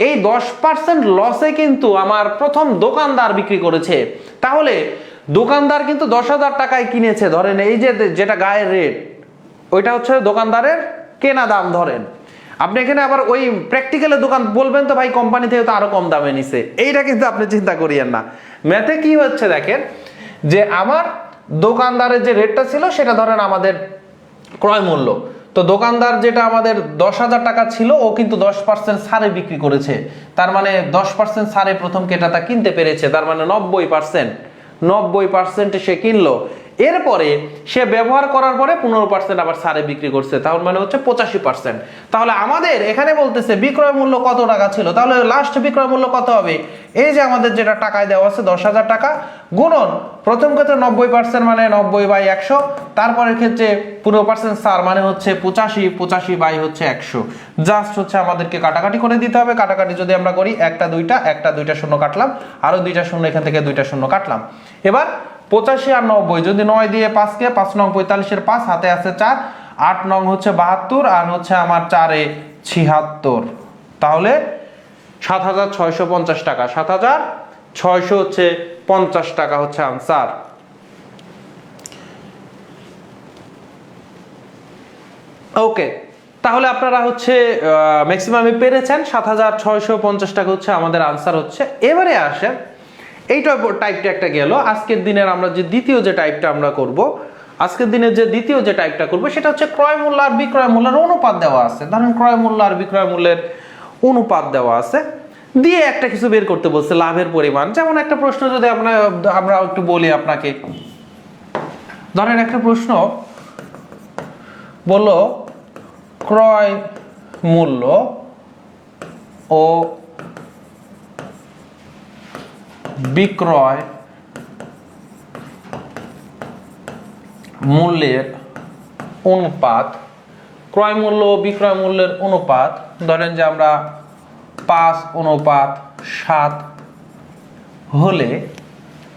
এই 10% লসে কিন্তু আমার প্রথম দোকানদার বিক্রি করেছে। তাহলে দোকানদার কিন্তু 10,000 টাকায় কিনেছে, ধরেন এই যে যেটা গায়ের রেট ওইটা হচ্ছে দোকানদারের কেনা দাম। ধরেন আপনি এখানে আবার ওই প্র্যাকটিক্যালের দোকান বলবেন তো ভাই কোম্পানি থেকে তো আরো কম দামে নিছে, এইটা কিন্তু আপনি চিন্তা করিয়েন না। ম্যাথে কি হচ্ছে দেখেন, যে আমার দোকানদারের যে রেটটা ছিল সেটা ধরেন আমাদের ক্রয় মূল্য, তো দোকানদার যেটা আমাদের 10,000 টাকা ছিল ও কিন্তু 10% ছাড়ে বিক্রি করেছে, তার মানে 10% ছাড়ে প্রথম ক্রেতা কিনতে পেরেছে, তার মানে 90% সে কিনলো। এরপরে সে ব্যবহার করার পরে 15% আবার ছাড়ে বিক্রি করছে, তাহলে মানে হচ্ছে 85%। তাহলে আমাদের এখানে বলতেছে বিক্রয় মূল্য কত টাকা ছিল, তাহলে লাস্ট বিক্রয় মূল্য কত হবে, এই যে আমাদের যেটা টাকায় দেওয়া আছে 10,000 টাকা গুণন প্রথম ক্ষেত্রে 90% মানে 90/100, তারপরের ক্ষেত্রে 15% ছাড় মানে হচ্ছে 85 বাই হচ্ছে 100। জাস্ট হচ্ছে আমাদেরকে কাটাকাটি করে দিতে হবে। কাটাকাটি যদি আমরা করি, একটা দুইটা শূন্য কাটলাম, আরো 2টা শূন্য, এখান থেকে 2টা শূন্য কাটলাম। এবার 85 আর 90, যদি 9 দিয়ে 5 কে 5 নং 45 5, হাতে আছে 4, 8 নং হচ্ছে 72, আর হচ্ছে আমার 4 76, তাহলে 7,650 টাকা, 7,650 টাকা হচ্ছে আনসার। ওকে, তাহলে আপনারা হচ্ছে ম্যাক্সিমামে পেরেছেন, 7,650 টাকা হচ্ছে আমাদের আনসার হচ্ছে। এবারে আসেন, এইটা টাইপটা একটা গেল। আজকের দিনের আমরা যে দ্বিতীয় যে টাইপটা আমরা করব, আজকের দিনের যে দ্বিতীয় যে টাইপটা করব সেটা হচ্ছে ক্রয় মূল্য আর বিক্রয় মূল্যের অনুপাত দেওয়া আছে। ধরেন ক্রয় মূল্য আর বিক্রয় মূল্যের অনুপাত দেওয়া আছে, দিয়ে একটা কিছু বের করতে বলছে, লাভের পরিমাণ। যেমন একটা প্রশ্ন যদি আমরা একটু বলি আপনাকে, ধরেন একটা প্রশ্ন বললো ক্রয় মূল্য ও বিক্রয় মূল্যের অনুপাত, ক্রয় মূল্য বিক্রয় মূল্যের অনুপাত, ধরেন যে আমরা 5:7 হলে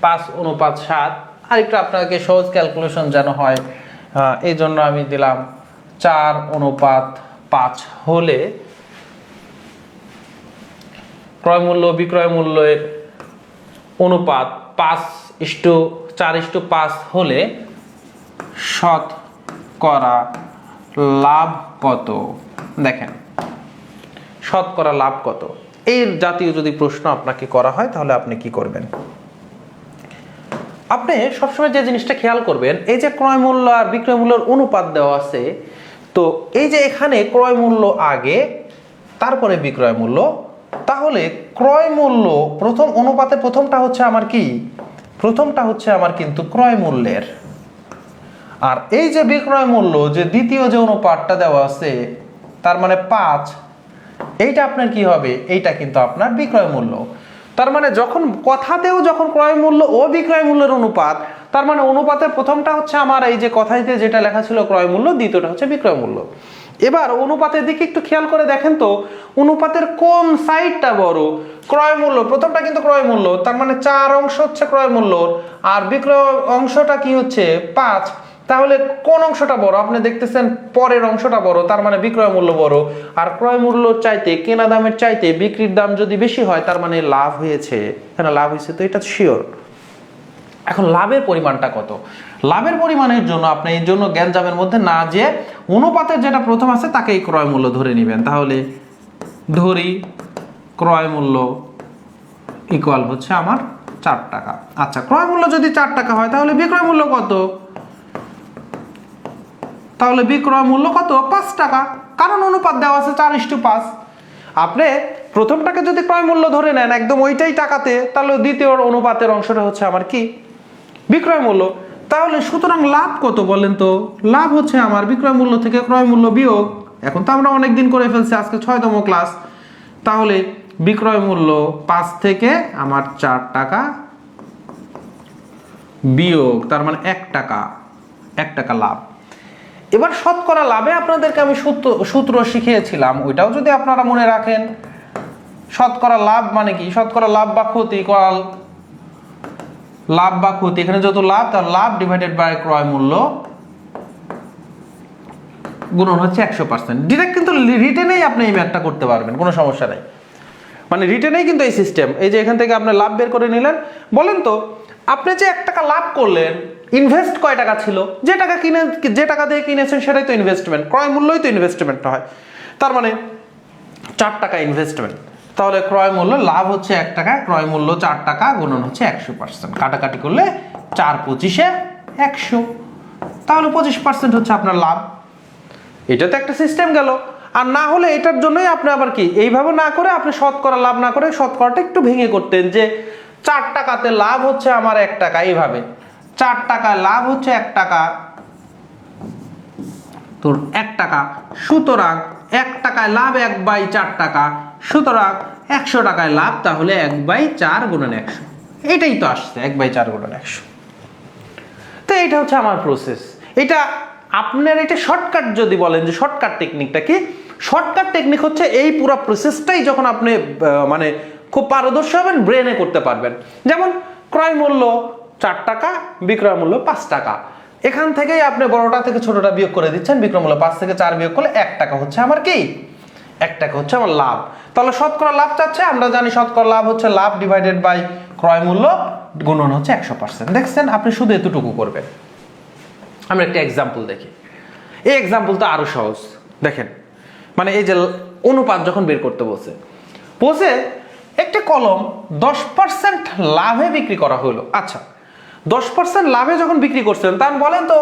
5:7, আরেকটু আপনাকে সহজ ক্যালকুলেশন যেন হয় এই জন্য আমি দিলাম 4:5 হলে ক্রয় মূল্য বিক্রয় মূল্যের অনুপাত 5:4:5 হলে শতকরা লাভ কত? দেখেন শতকরা লাভ কত, এই জাতীয় যদি প্রশ্ন আপনাকে করা হয় তাহলে আপনি কি করবেন? আপনি সবসময় যে জিনিসটা খেয়াল করবেন, এই যে ক্রয় মূল্য আর বিক্রয় মূল্যের অনুপাত দেওয়া আছে, তো এই যে এখানে ক্রয় মূল্য আগে তারপরে বিক্রয় মূল্য, তাহলে ক্রয় মূল্য প্রথম অনুপাতে প্রথমটা হচ্ছে আমার কি, প্রথমটা হচ্ছে আমার কিন্তু ক্রয় মূল্যের, আর এই যে বিক্রয় মূল্য যে দ্বিতীয় যে অনুপাতটা দেওয়া আছে তার মানে 5, এইটা আপনার কি হবে, এইটা কিন্তু আপনার বিক্রয় মূল্য। তার মানে যখন কথাতেও যখন ক্রয় মূল্য ও বিক্রয় মূল্যের অনুপাত, তার মানে অনুপাতের প্রথমটা হচ্ছে আমার এই যে কথাইতে যেটা লেখা ছিল ক্রয় মূল্য, দ্বিতীয়টা হচ্ছে বিক্রয় মূল্য। এবার অনুপাতের দিকে একটু খেয়াল করে দেখেন তো, অনুপাতের কোন সাইডটা বড়? ক্রয় মূল্য, প্রথমটা কিন্তু ক্রয় মূল্য, তার মানে 4 অংশ হচ্ছে ক্রয় মূল্য, আর বিক্রয় অংশটা কি হচ্ছে 5। তাহলে কোন অংশটা বড়? আপনি দেখতেছেন পরের অংশটা বড়, তার মানে বিক্রয় মূল্য বড়। আর ক্রয় মূল্যর চাইতে, কেনা দামের চাইতে বিক্রির দাম যদি বেশি হয়, তার মানে লাভ হয়েছে। হ্যাঁ, লাভ হয়েছে, তো এটা শিওর। এখন লাভের পরিমাণটা কত? লাভের পরিমাণের জন্য আপনি এই জন্য গ্যাঞ্জামের মধ্যে না যে অনুপাতের যেটা প্রথম আছে তাকেই ক্রয় মূল্য ধরে নেবেন। তাহলে ধরি ক্রয় মূল্য ইকুয়াল হচ্ছে আমার 4 টাকা। আচ্ছা, ক্রয় মূল্য যদি 4 টাকা হয় তাহলে বিক্রয় মূল্য কত? তাহলে বিক্রয় মূল্য কত? 5 টাকা, কারণ অনুপাত দেওয়া আছে 4:5। আপনি প্রথমটাকে যদি ক্রয় মূল্য ধরে নেন একদম ওইটাই টাকাতে, তাহলে দ্বিতীয় অনুপাতের অংশটা হচ্ছে আমার কি? বিক্রয় মূল্য। তাহলে সুতরাং লাভ কত বলেন তো? লাভ হচ্ছে আমার বিক্রয় মূল্য থেকে ক্রয় মূল্য বিয়োগ। এখন তো আমরা অনেক দিন করে ফেলছি, আজকে 6তম ক্লাস। তাহলে বিক্রয় মূল্য 5 থেকে আমার 4 টাকা বিয়োগ, তার মানে 1 টাকা, 1 টাকা লাভ। এবার শতকরা লাভে আপনাদেরকে আমি সূত্র শিখিয়েছিলাম, ওইটাও যদি আপনারা মনে রাখেন। শতকরা লাভ মানে কি? শতকরা লাভ বা ক্ষতি ইকুয়াল লাভ বা ক্ষতি, এখানে যত লাভ তার লাভ ডিভাইডেড বাই ক্রয় মূল্য গুণন হচ্ছে 100%। ডিরেক্ট কিন্তু রিটেনেই আপনি এই ম্যাথটা করতে পারবেন, কোনো সমস্যা নাই। মানে রিটেনেই কিন্তু এই সিস্টেম, এই যে এখান থেকে আপনি লাভ বের করে নিলেন। বলেন তো, আপনি যে 1 টাকা লাভ করলেন, ইনভেস্ট কয় টাকা ছিল? যে টাকা দিয়ে কিনেছেন সেটাই তো ইনভেস্টমেন্ট, ক্রয় মূল্যই তো ইনভেস্টমেন্ট হয়। তার মানে 4 টাকা ইনভেস্টমেন্ট। তাহলে ক্রয় মূল্য লাভ হচ্ছে 1 টাকা, ক্রয় মূল্য 4 টাকা, গুণন হচ্ছে 100%। কাটাকাটি করলে 4×25 = 100, তাহলে 25% হচ্ছে আপনার লাভ। এটা তো একটা সিস্টেম গেল। আর না হলে এটার জন্যই আপনি আবার কি এইভাবে না করে আপনি শতকরা লাভ না করে শতকরাটা একটু ভেঙে করতেন, যে 4 টাকাতে লাভ হচ্ছে আমার 1 টাকা। এইভাবে 4 টাকায় লাভ হচ্ছে 1 টাকা, তোর 1 টাকা, সুতরাং 1 টাকায় লাভ 1/4 টাকা, সুতরাং 100 টাকায় লাভ, তাহলে 1/4 গুণন 100। এটাই তো আসছে 1/4 গুণন 100। তো এটা হচ্ছে আমার প্রসেস। এটা আপনার এটা শর্টকাট যদি বলেন যে শর্টকাট টেকনিকটা কি? শর্টকাট টেকনিক হচ্ছে এই পুরো প্রসেসটাই যখন আপনি মানে খুব পারদর্শী হবেন, ব্রেনে করতে পারবেন। যেমন ক্রয় মূল্য 4 টাকা, বিক্রয় মূল্য 5 টাকা। এখান থেকেই আপনি বড়টা থেকে ছোটটা বিয়োগ করে দিচ্ছেন। বিক্রয় মূল্য 5 থেকে 4 বিয়োগ করলে 1 টাকা হচ্ছে আমার কি? 1 টাকা হচ্ছে আমার লাভ। তাহলে শতকরা লাভ চাচ্ছে, আমরা জানি শতকরা লাভ হচ্ছে লাভ ডিভাইডেড বাই ক্রয় মূল্য গুণন হচ্ছে 100%। দেখছেন, আপনি শুধু এতটুকু করবেন। আমরা একটা এক্সাম্পল দেখি। এই এক্সাম্পলটা আরো সহজ। দেখেন, মানে এই যে অনুপাত যখন বের করতে বসে একটা কলম 10% লাভে বিক্রি করা হলো। আচ্ছা, 10% লাভে যখন বিক্রি করছেন, তাহলে বলেন তো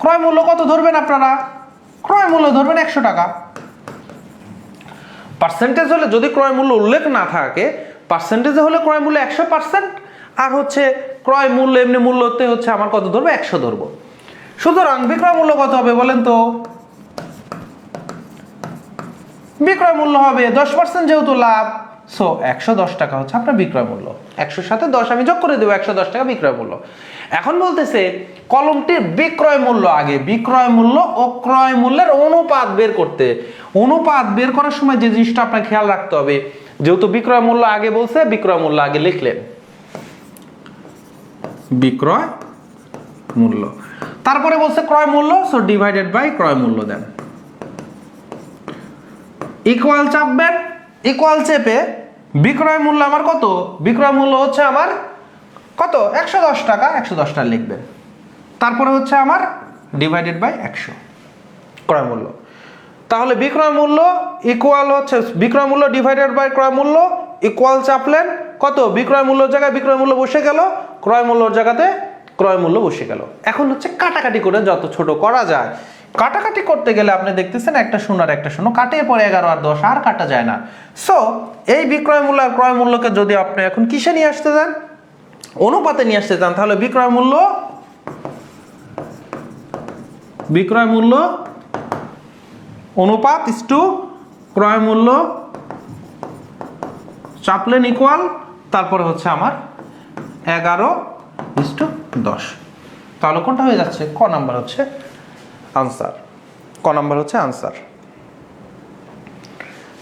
ক্রয় মূল্য কত ধরবেন আপনারা? ক্রয় মূল্য ধরবেন 100 টাকা। পার্সেন্টেজ হলে যদি ক্রয় মূল্য উল্লেখ না থাকে, পার্সেন্টেজে হলে ক্রয় মূল্য 100%, আর হচ্ছে ক্রয় মূল্য এমনি মূল্যতে হচ্ছে আমার কত ধরবো? 100 ধরবো। সুতরাং বিক্রয় মূল্য কত হবে বলেন তো? বিক্রয় মূল্য হবে 10% যেহেতু লাভ, সো 110 টাকা হচ্ছে আপনার বিক্রয় মূল্য। 100 সাথে 10 আমি যোগ করে দেবো, 110 টাকা বিক্রয় মূল্য। এখন বলতেছে কলমটির বিক্রয় মূল্য আগে, বিক্রয় মূল্য ও ক্রয় মূল্যের অনুপাত বের করতে। অনুপাত বের করার সময় যে জিনিসটা আপনার খেয়াল রাখতে হবে, যেহেতু বিক্রয় মূল্য আগে বলছে, বিক্রয় মূল্য আগে লিখলেন, বিক্রয় মূল্য, তারপরে বলছে ক্রয় মূল্য, সো ডিভাইডেড বাই ক্রয় মূল্য দেন, ইকুয়াল চাপবেন। ইকুয়াল চেপে বিক্রয় মূল্য আমার কত? বিক্রয় মূল্য হচ্ছে আমার কত? 110 টাকা, 110 টাকা লিখবেন। তারপরে হচ্ছে আমার ডিভাইডেড বাই 100 ক্রয় মূল্য। তাহলে বিক্রয় মূল্য ইকুয়াল হচ্ছে বিক্রয় মূল্য ডিভাইডেড বাই ক্রয় মূল্য, ইকুয়াল চাপলেন কত? বিক্রয় মূল্যর জায়গায় বিক্রয় মূল্য বসে গেল, ক্রয় মূল্যর জায়গাতে ক্রয় মূল্য বসে গেল। এখন হচ্ছে কাটাকাটি করে যত ছোট করা যায়। কাটাকাটি করতে গেলে আপনি দেখতেছেন একটা শূন্য আর একটা শূন্য কাটিয়ে পরে 11 আর 10 আর কাটা যায় না। সো এই বিক্রয় মূল্য আর ক্রয় মূল্যকে যদি আপনি এখন কিসে নিয়ে আসতে চান? অনুপাতে নিয়ে আসতে চান, তাহলে বিক্রয় মূল্য অনুপাত ইসটু ক্রয় মূল্য চাপলেন ইকুয়াল, তারপরে হচ্ছে আমার 11:10। তাহলে কোনটা হয়ে যাচ্ছে? ক নাম্বার হচ্ছে আনসার। ক নাম্বার হচ্ছে আনসার।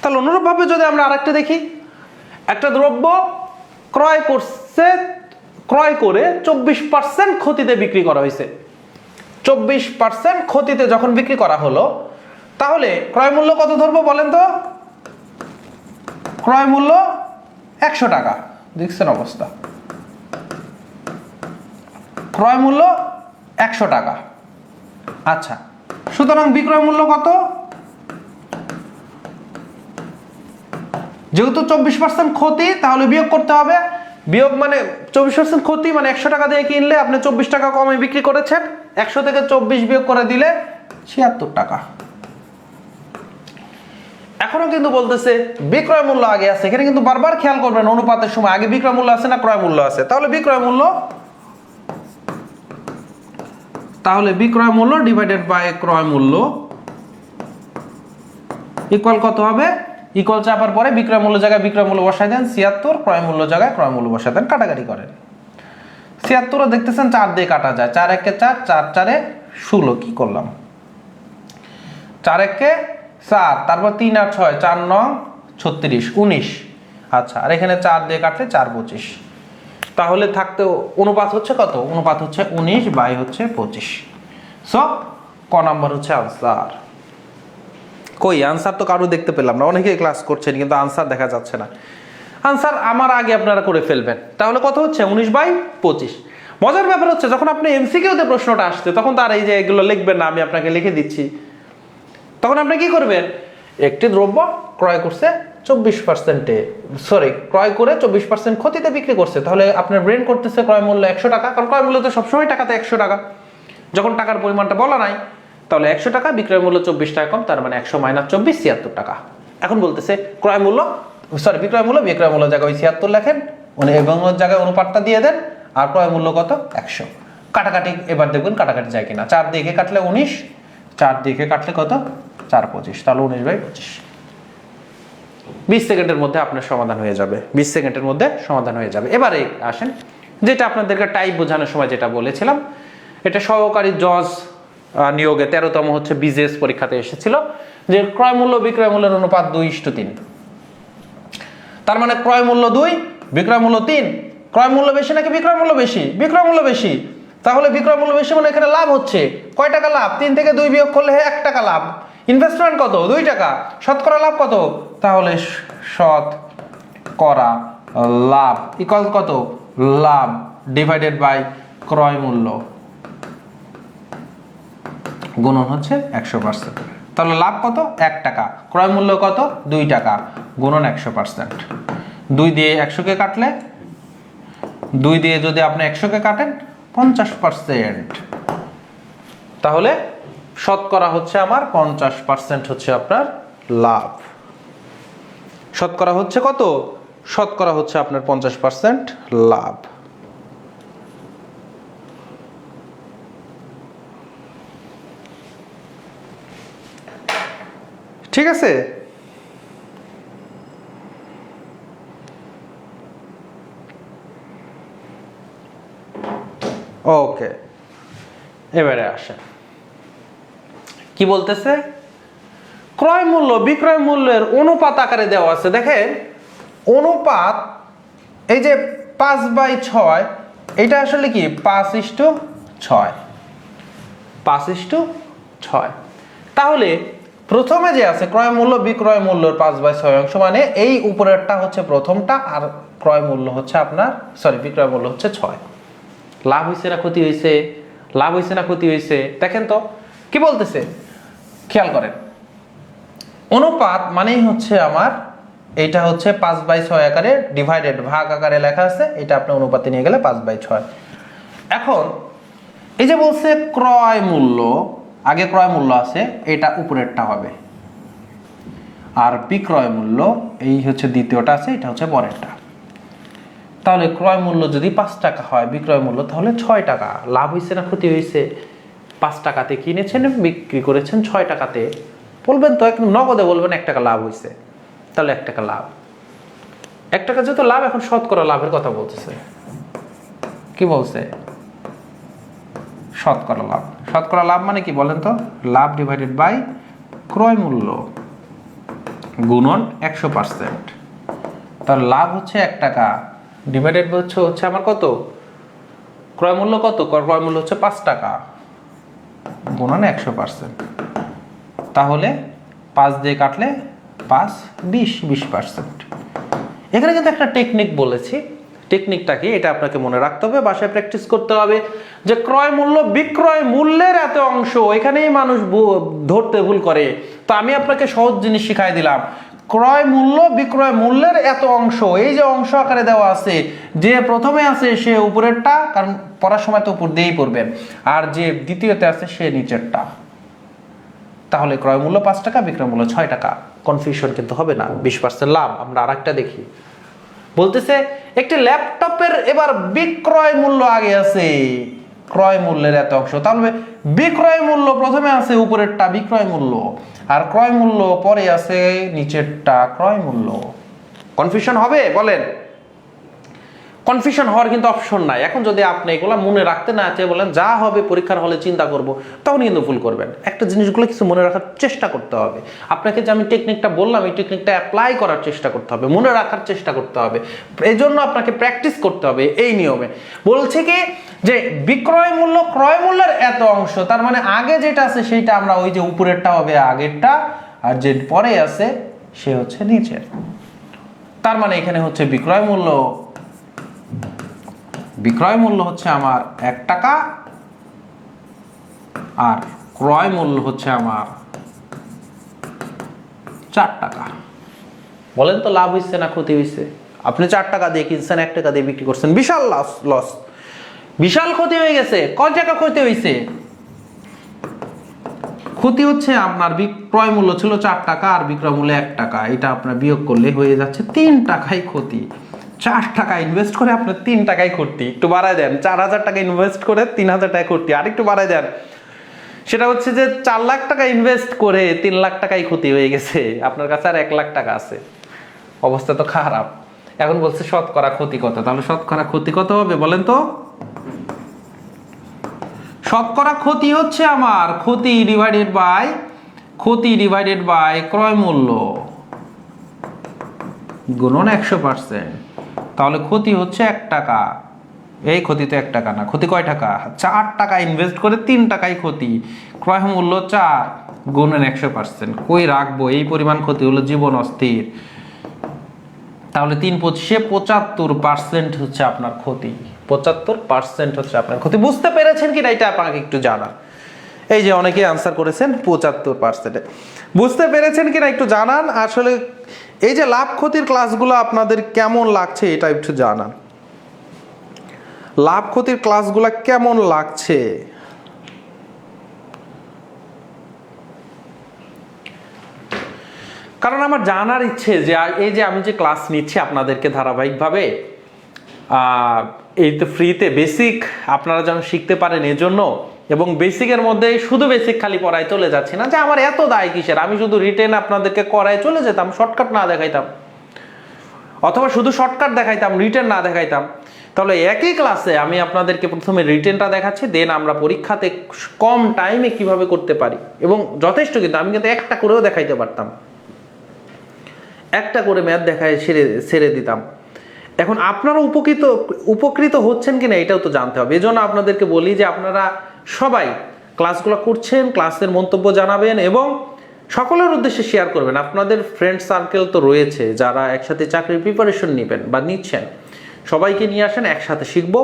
তাহলে অনুরূপভাবে যদি আমরা আরেকটা দেখি, একটা দ্রব্য ক্রয় করে 24% ক্ষতিতে বিক্রি করা হয়েছে। 24% ক্ষতিতে যখন বিক্রি করা হলো, তাহলে ক্রয় মূল্য কত ধরবো বলেন তো? ক্রয় মূল্য 100 টাকা। দেখছেন অবস্থা, ক্রয় মূল্য 100 টাকা। আচ্ছা, সুতরাং বিক্রয় মূল্য কত? যেহেতু 24% ক্ষতি, তাহলে বিয়োগ করতে হবে। বিয়োগ মানে 24% ক্ষতি মানে 100 টাকা দিয়ে কিনলে আপনি 24 টাকা কমে বিক্রি করেছেন, 100 থেকে 24 বিয়োগ করে দিলে 76 টাকা। এখনো কিন্তু বলতেছে বিক্রয় মূল্য আগে আছে। এখানে কিন্তু বারবার খেয়াল করবেন অনুপাতের সময় আগে বিক্রয় মূল্য আছে না ক্রয় মূল্য আছে। তাহলে বিক্রয় মূল্য ডিভাইডেড বাই ক্রয় মূল্য ইকুয়াল কত হবে? ইকুয়াল চাপার পরে বিক্রয় মূল্য জায়গায় বিক্রয় মূল্য বসাই দেন 76, ক্রয় মূল্য জায়গায় ক্রয় মূল্য বসাই দেন, কাটাকাটি করেন। 76 দেখতেছেন 4 দিয়ে কাটা যায়, 4 একে 4, 4 4 16। কি করলাম? 4 একে 4, তারপর 3 আর 6, 4 9 36, 19। আচ্ছা, আর এখানে 4 দিয়ে কাটলে 4 25। তাহলে থাকতে অনুপাত হচ্ছে কত? অনুপাত হচ্ছে 19 বাই হচ্ছে 25। সো ক নাম্বার হচ্ছে আনসার। কই আনসার তো কারো দেখতে পেলাম না, অনেকেই ক্লাস করছেন কিন্তু আনসার দেখা যাচ্ছে না। আনসার আমার আগে আপনারা করে ফেলবেন। তাহলে কত হচ্ছে? 19 বাই 25। মজার ব্যাপার হচ্ছে যখন আপনি এমসিকিউতে প্রশ্নটা আসছে তখন তার এই যে এগুলো লিখবেন না, আমি আপনাকে লিখে দিচ্ছি। তখন আপনি কি করবেন? একটি দ্রব্য ক্রয় করছে 24%-এ, ক্রয় করে 24% ক্ষতিতে বিক্রি করছে। তাহলে আপনার ব্রেন করতেছে ক্রয় মূল্য 100 টাকা, কারণ ক্রয় মূল্য তো সবসময় টাকাতে 100 টাকা। যখন টাকার পরিমাণটা বলা নাই, তাহলে 100 টাকা, বিক্রয় মূল্য 24 টাকা কম, তার মানে 100 মাইনাস 24, 76 টাকা। এখন বলতেছে বিক্রয় মূল্য জায়গায় 76 লেখেন, এবং জায়গায় অনুপাতটা দিয়ে দেন, আর ক্রয় মূল্য কত? 100। কাটাকাটি এবার দেখবেন কাটাকাটি যায় কিনা। 4 দিয়ে কাটলে 19, 4 দিয়ে কাটলে কত? 4 25। তাহলে 19 বাই 25। 20 সেকেন্ডের মধ্যে আপনার সমাধান হয়ে যাবে। 20 সেকেন্ডের মধ্যে সমাধান হয়ে যাবে। এবারে আসেন, যেটা আপনাদেরকে টাইপ বোঝানোর সময় যেটা বলেছিলাম, এটা সহকারী জজ নিয়োগে 13তম হচ্ছে বিজেএস পরীক্ষাতে এসেছিল, যে ক্রয় মূল্য বিক্রয় মূল্যের অনুপাত 2:3। তার মানে ক্রয় মূল্য 2, বিক্রয় মূল্য 3। ক্রয় মূল্য বেশি নাকি বিক্রয় মূল্য বেশি? বিক্রয় মূল্য বেশি। তাহলে বিক্রয় মূল্য বেশি মানে এখানে লাভ হচ্ছে কয় টাকা লাভ? 3 থেকে 2 বিয়োগ করলে 1 টাকা লাভ। ইনভেস্টমেন্ট কত? 2 টাকা। শতকরা লাভ কত? তাহলে শতকরা লাভ ইকুয়াল কত? লাভ ডিভাইডেড বাই ক্রয় মূল্য গুণন হচ্ছে 100%। তাহলে লাভ কত? 1 টাকা। ক্রয় মূল্য কত? 2 টাকা গুণন 100%। 2 দিয়ে 100-কে কাটলে, 2 দিয়ে যদি আপনি 100-কে কাটেন 50%। তাহলে শতকরা হচ্ছে আমার 50% হচ্ছে আপনার লাভ। শতকরা হচ্ছে কত? শতকরা হচ্ছে আপনার 50% লাভ। ঠিক আছে? ওকে, এবারে আসেন কি বলতেছে। ক্রয় মূল্য বিক্রয় মূল্যের অনুপাত আকারে দেওয়া আছে। দেখেন অনুপাত, এই যে 5/6, এটা আসলে কি 5:6, 5:6। তাহলে প্রথমে যে আছে ক্রয় মূল্য বিক্রয় মূল্যের 5/6 অংশ, মানে এই উপরেরটা হচ্ছে প্রথমটা, আর ক্রয় মূল্য হচ্ছে আপনার বিক্রয় মূল্য হচ্ছে 6। লাভ হয়েছে না ক্ষতি হয়েছে? লাভ হয়েছে না ক্ষতি হয়েছে? দেখেন তো কি বলতেছে, খেয়াল করেন। অনুপাত মানেই হচ্ছে আমার, এটা হচ্ছে 5/6 আকারে ডিভাইডেড, ভাগ আকারে লেখা আছে, এটা আপনি অনুপাতে নিয়ে গেলে 5/6। এখন এই যে বলছে ক্রয় মূল্য, আগে ক্রয় মূল্য আছে, এটা উপরেরটা হবে, আর বিক্রয় মূল্য এই হচ্ছে দ্বিতীয়টা আছে, এটা হচ্ছে পরেরটা। তাহলে ক্রয় মূল্য যদি 5 টাকা হয়, বিক্রয় মূল্য তাহলে 6 টাকা। লাভ হয়েছে না ক্ষতি হয়েছে? 5 টাকাতে কিনেছেন, বিক্রি করেছেন 6 টাকাতে। বলবেন তো, নগদে বলবেন 1 টাকা লাভ হয়েছে, তাহলে 1 টাকা লাভ। 1 টাকা যেহেতু লাভ, এখন শতকরা লাভের কথা বলতেছে। কি বলছে? শতকরা লাভ। শতকরা লাভ মানে কি বলেন তো? লাভ ডিভাইডেড বাই ক্রয় মূল্য গুণন 100%। তার লাভ হচ্ছে 1 টাকা ডিভাইডেড হচ্ছে আমার কত, ক্রয় মূল্য কত, ক্রয় মূল্য হচ্ছে 5 টাকা গুণন 100%। তাহলে 5 দিয়ে কাটলে 5 20%। এখানে কিন্তু একটা টেকনিক বলেছি, টেকনিকটা কি এটা আপনাকে মনে রাখতে হবে, বাসায় প্র্যাকটিস করতে হবে যে ক্রয় মূল্য বিক্রয় মূল্যের এত অংশ, এখানেই মানুষ ধরতে ভুল করে। তো আমি আপনাকে সহজ জিনিস শিখাই দিলাম, ক্রয় মূল্য বিক্রয় মূল্যের এত অংশ, এই যে অংশ আকারে দেওয়া আছে, যে প্রথমে আছে সে উপরেরটা, কারণ পড়ার সময় তো উপর দিয়েই পড়বেন, আর যে দ্বিতীয়তে আছে সে নিচেরটা। তাহলে ক্রয় মূল্য 5 টাকা, বিক্রয় মূল্য 6 টাকা। কনফিউশন কিন্তু হবে না, 20% লাভ। আমরা আরেকটা দেখি, বলতেছে একটি ল্যাপটপের এবার বিক্রয় মূল্য আগে আছে ক্রয় মূল্যের এত অংশ, তাহলে বিক্রয় মূল্য প্রথমে আছে উপরেরটা বিক্রয় মূল্য, আর ক্রয় মূল্য পরে আছে নিচেরটা ক্রয় মূল্য। কনফিউশন হবে বলেন? কনফিউশন হওয়ার কিন্তু অপশন নাই। এখন যদি আপনি এগুলো মনে রাখতে না চাই, বলেন যা হবে পরীক্ষার হলে চিন্তা করব, তখন কিন্তু ভুল করবেন। একটা জিনিসগুলো কিছু মনে রাখার চেষ্টা করতে হবে। আপনাকে যে আমি টেকনিকটা বললাম, এই টেকনিকটা অ্যাপ্লাই করার চেষ্টা করতে হবে, মনে রাখার চেষ্টা করতে হবে। এই জন্য আপনাকে প্র্যাকটিস করতে হবে এই নিয়মে। বলছে কি যে বিক্রয় মূল্য ক্রয় মূল্যের এত অংশ, তার মানে আগে যেটা আছে সেইটা আমরা ওই যে উপরেরটা হবে আগেরটা, আর যে পরে আছে সে হচ্ছে নিচের। তার মানে এখানে হচ্ছে বিক্রয় মূল্য হচ্ছে আমার 1 টাকা, আর ক্রয় মূল্য হচ্ছে আমার 4 টাকা। বলেন তো লাভ হয়েছে না ক্ষতি হয়েছে? আপনি 4 টাকা দিয়ে কিনছেন, 1 টাকা দিয়ে বিক্রি করছেন, বিশাল লস, বিশাল ক্ষতি হয়ে গেছে। কত টাকা ক্ষতি হয়েছে? ক্ষতি হচ্ছে আপনার বিক্রয় মূল্য ছিল 4 টাকা আর বিক্রয় মূল্য 1 টাকা, এটা আপনার বিয়োগ করলে হয়ে যাচ্ছে 3 টাকাই ক্ষতি। 4 টাকা ইনভেস্ট করে আপনার 3 টাকাই ক্ষতি। একটু বাড়ায় দেন, 4000 টাকা ইনভেস্ট করে 3000 টাকা ক্ষতি, আর একটু বাড়ায় দেন, সেটা হচ্ছে যে 4 লাখ টাকা ইনভেস্ট করে 3 লাখ টাকাই ক্ষতি হয়ে গেছে, আপনার কাছে আর 1 লাখ টাকা আছে। অবস্থা তো খারাপ। এখন বলছে শতকরা ক্ষতি কত, তাহলে শতকরা ক্ষতি কত হবে বলেন তো? শতকরা ক্ষতি হচ্ছে আমার ক্ষতি ডিভাইডেড বাই ক্রয় মূল্য গুণন 100%। তাহলে ক্ষতি হচ্ছে 1 টাকা, এই ক্ষতি তো 1 টাকা না, ক্ষতি কয় টাকা? 4 টাকা ইনভেস্ট করে 3 টাকাই ক্ষতি, ক্রয় মূল্য 4 গুণন 100%। কই রাখবো এই পরিমাণ ক্ষতি, হলো জীবন অস্থির। তাহলে 3 25 75% হচ্ছে আপনার ক্ষতি, 75% হচ্ছে আপনার ক্ষতি। বুঝতে পেরেছেন কিনা এটা আপনাকে একটু জানান। এই যে অনেকে আনসার করেছেন 75%। বুঝতে পেরেছেন কিনা একটু জানান। আসলে এই যে লাভ ক্ষতির ক্লাসগুলো আপনাদের কেমন লাগছে এটা একটু জানান। লাভ ক্ষতির ক্লাসগুলো কেমন লাগছে? কারণ আমার জানার ইচ্ছে যে এই যে আমি যে ক্লাস নিচ্ছি আপনাদেরকে ধারাবাহিকভাবে, এই তো ফ্রিতে বেসিক আপনারা যেন শিখতে পারেন এজন্য, এবং বেসিকের মধ্যে শুধু বেসিক খালি পড়ায় চলে যাচ্ছি না যে আমার এত দায় কিসের, আমি শুধু রিটেন আপনাদেরকে করায় চলে যেতাম, শর্টকাট না দেখাইতাম, অথবা শুধু শর্টকাট দেখাইতাম রিটেন না দেখাইতাম। তাহলে একই ক্লাসে আমি আপনাদেরকে প্রথমে রিটেনটা দেখাচ্ছি, দেন আমরা পরীক্ষাতে কম টাইমে কিভাবে করতে পারি, এবং যথেষ্ট কিন্তু আমি কিন্তু একটা করেও দেখাইতে পারতাম, একটা করে ম্যাথ দেখায় ছেড়ে দিতাম। এখন আপনারা উপকৃত হচ্ছেন কিনা এটাও তো জানতে হবে। এজন্য আপনাদেরকে বলি যে আপনারা সবাই ক্লাসগুলো করছেন, ক্লাসের মন্তব্য জানাবেন এবং সকলের উদ্দেশ্যে শেয়ার করবেন। আপনাদের ফ্রেন্ড সার্কেল তো রয়েছে যারা একসাথে চাকরির প্রিপারেশন নেবেন বা নিচ্ছেন, সবাইকে নিয়ে আসেন, একসাথে শিখবো।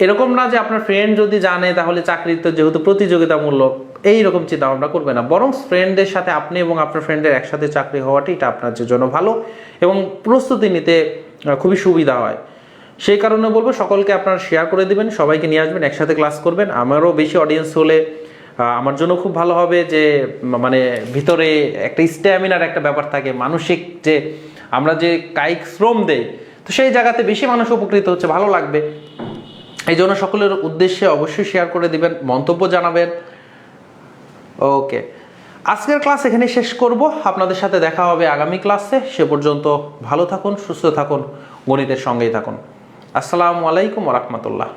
এরকম না যে আপনার ফ্রেন্ড যদি জানে তাহলে চাকরি তো যেহেতু প্রতিযোগিতামূলক, এইরকম চিন্তা ভাবনা করবে না, বরং ফ্রেন্ডদের সাথে আপনি এবং আপনার ফ্রেন্ডের একসাথে চাকরি হওয়াটা এটা আপনার জন্য ভালো এবং প্রস্তুতি নিতে খুবই সুবিধা হয়। সেই কারণে বলবো সকলকে আপনারা শেয়ার করে দিবেন, সবাইকে নিয়ে আসবেন, একসাথে ক্লাস করবেন। আমারও বেশি অডিয়েন্স হলে আমার জন্য খুব ভালো হবে, যে মানে ভিতরে একটা স্ট্যামিনার একটা ব্যাপার থাকে, মানসিক যে আমরা যে কায়িক শ্রম দেই, তো সেই জায়গাতে বেশি মানুষ উপকৃত হচ্ছে, ভালো লাগবে। এই জন্য সকলের উদ্দেশ্যে অবশ্যই শেয়ার করে দিবেন, মন্তব্য জানাবেন। ওকে, আজকের ক্লাস এখানে শেষ করব। আপনাদের সাথে দেখা হবে আগামী ক্লাসে। সে পর্যন্ত ভালো থাকুন, সুস্থ থাকুন, গণিতের সঙ্গেই থাকুন। আসসালামু আলাইকুম ওয়া রাহমাতুল্লাহ।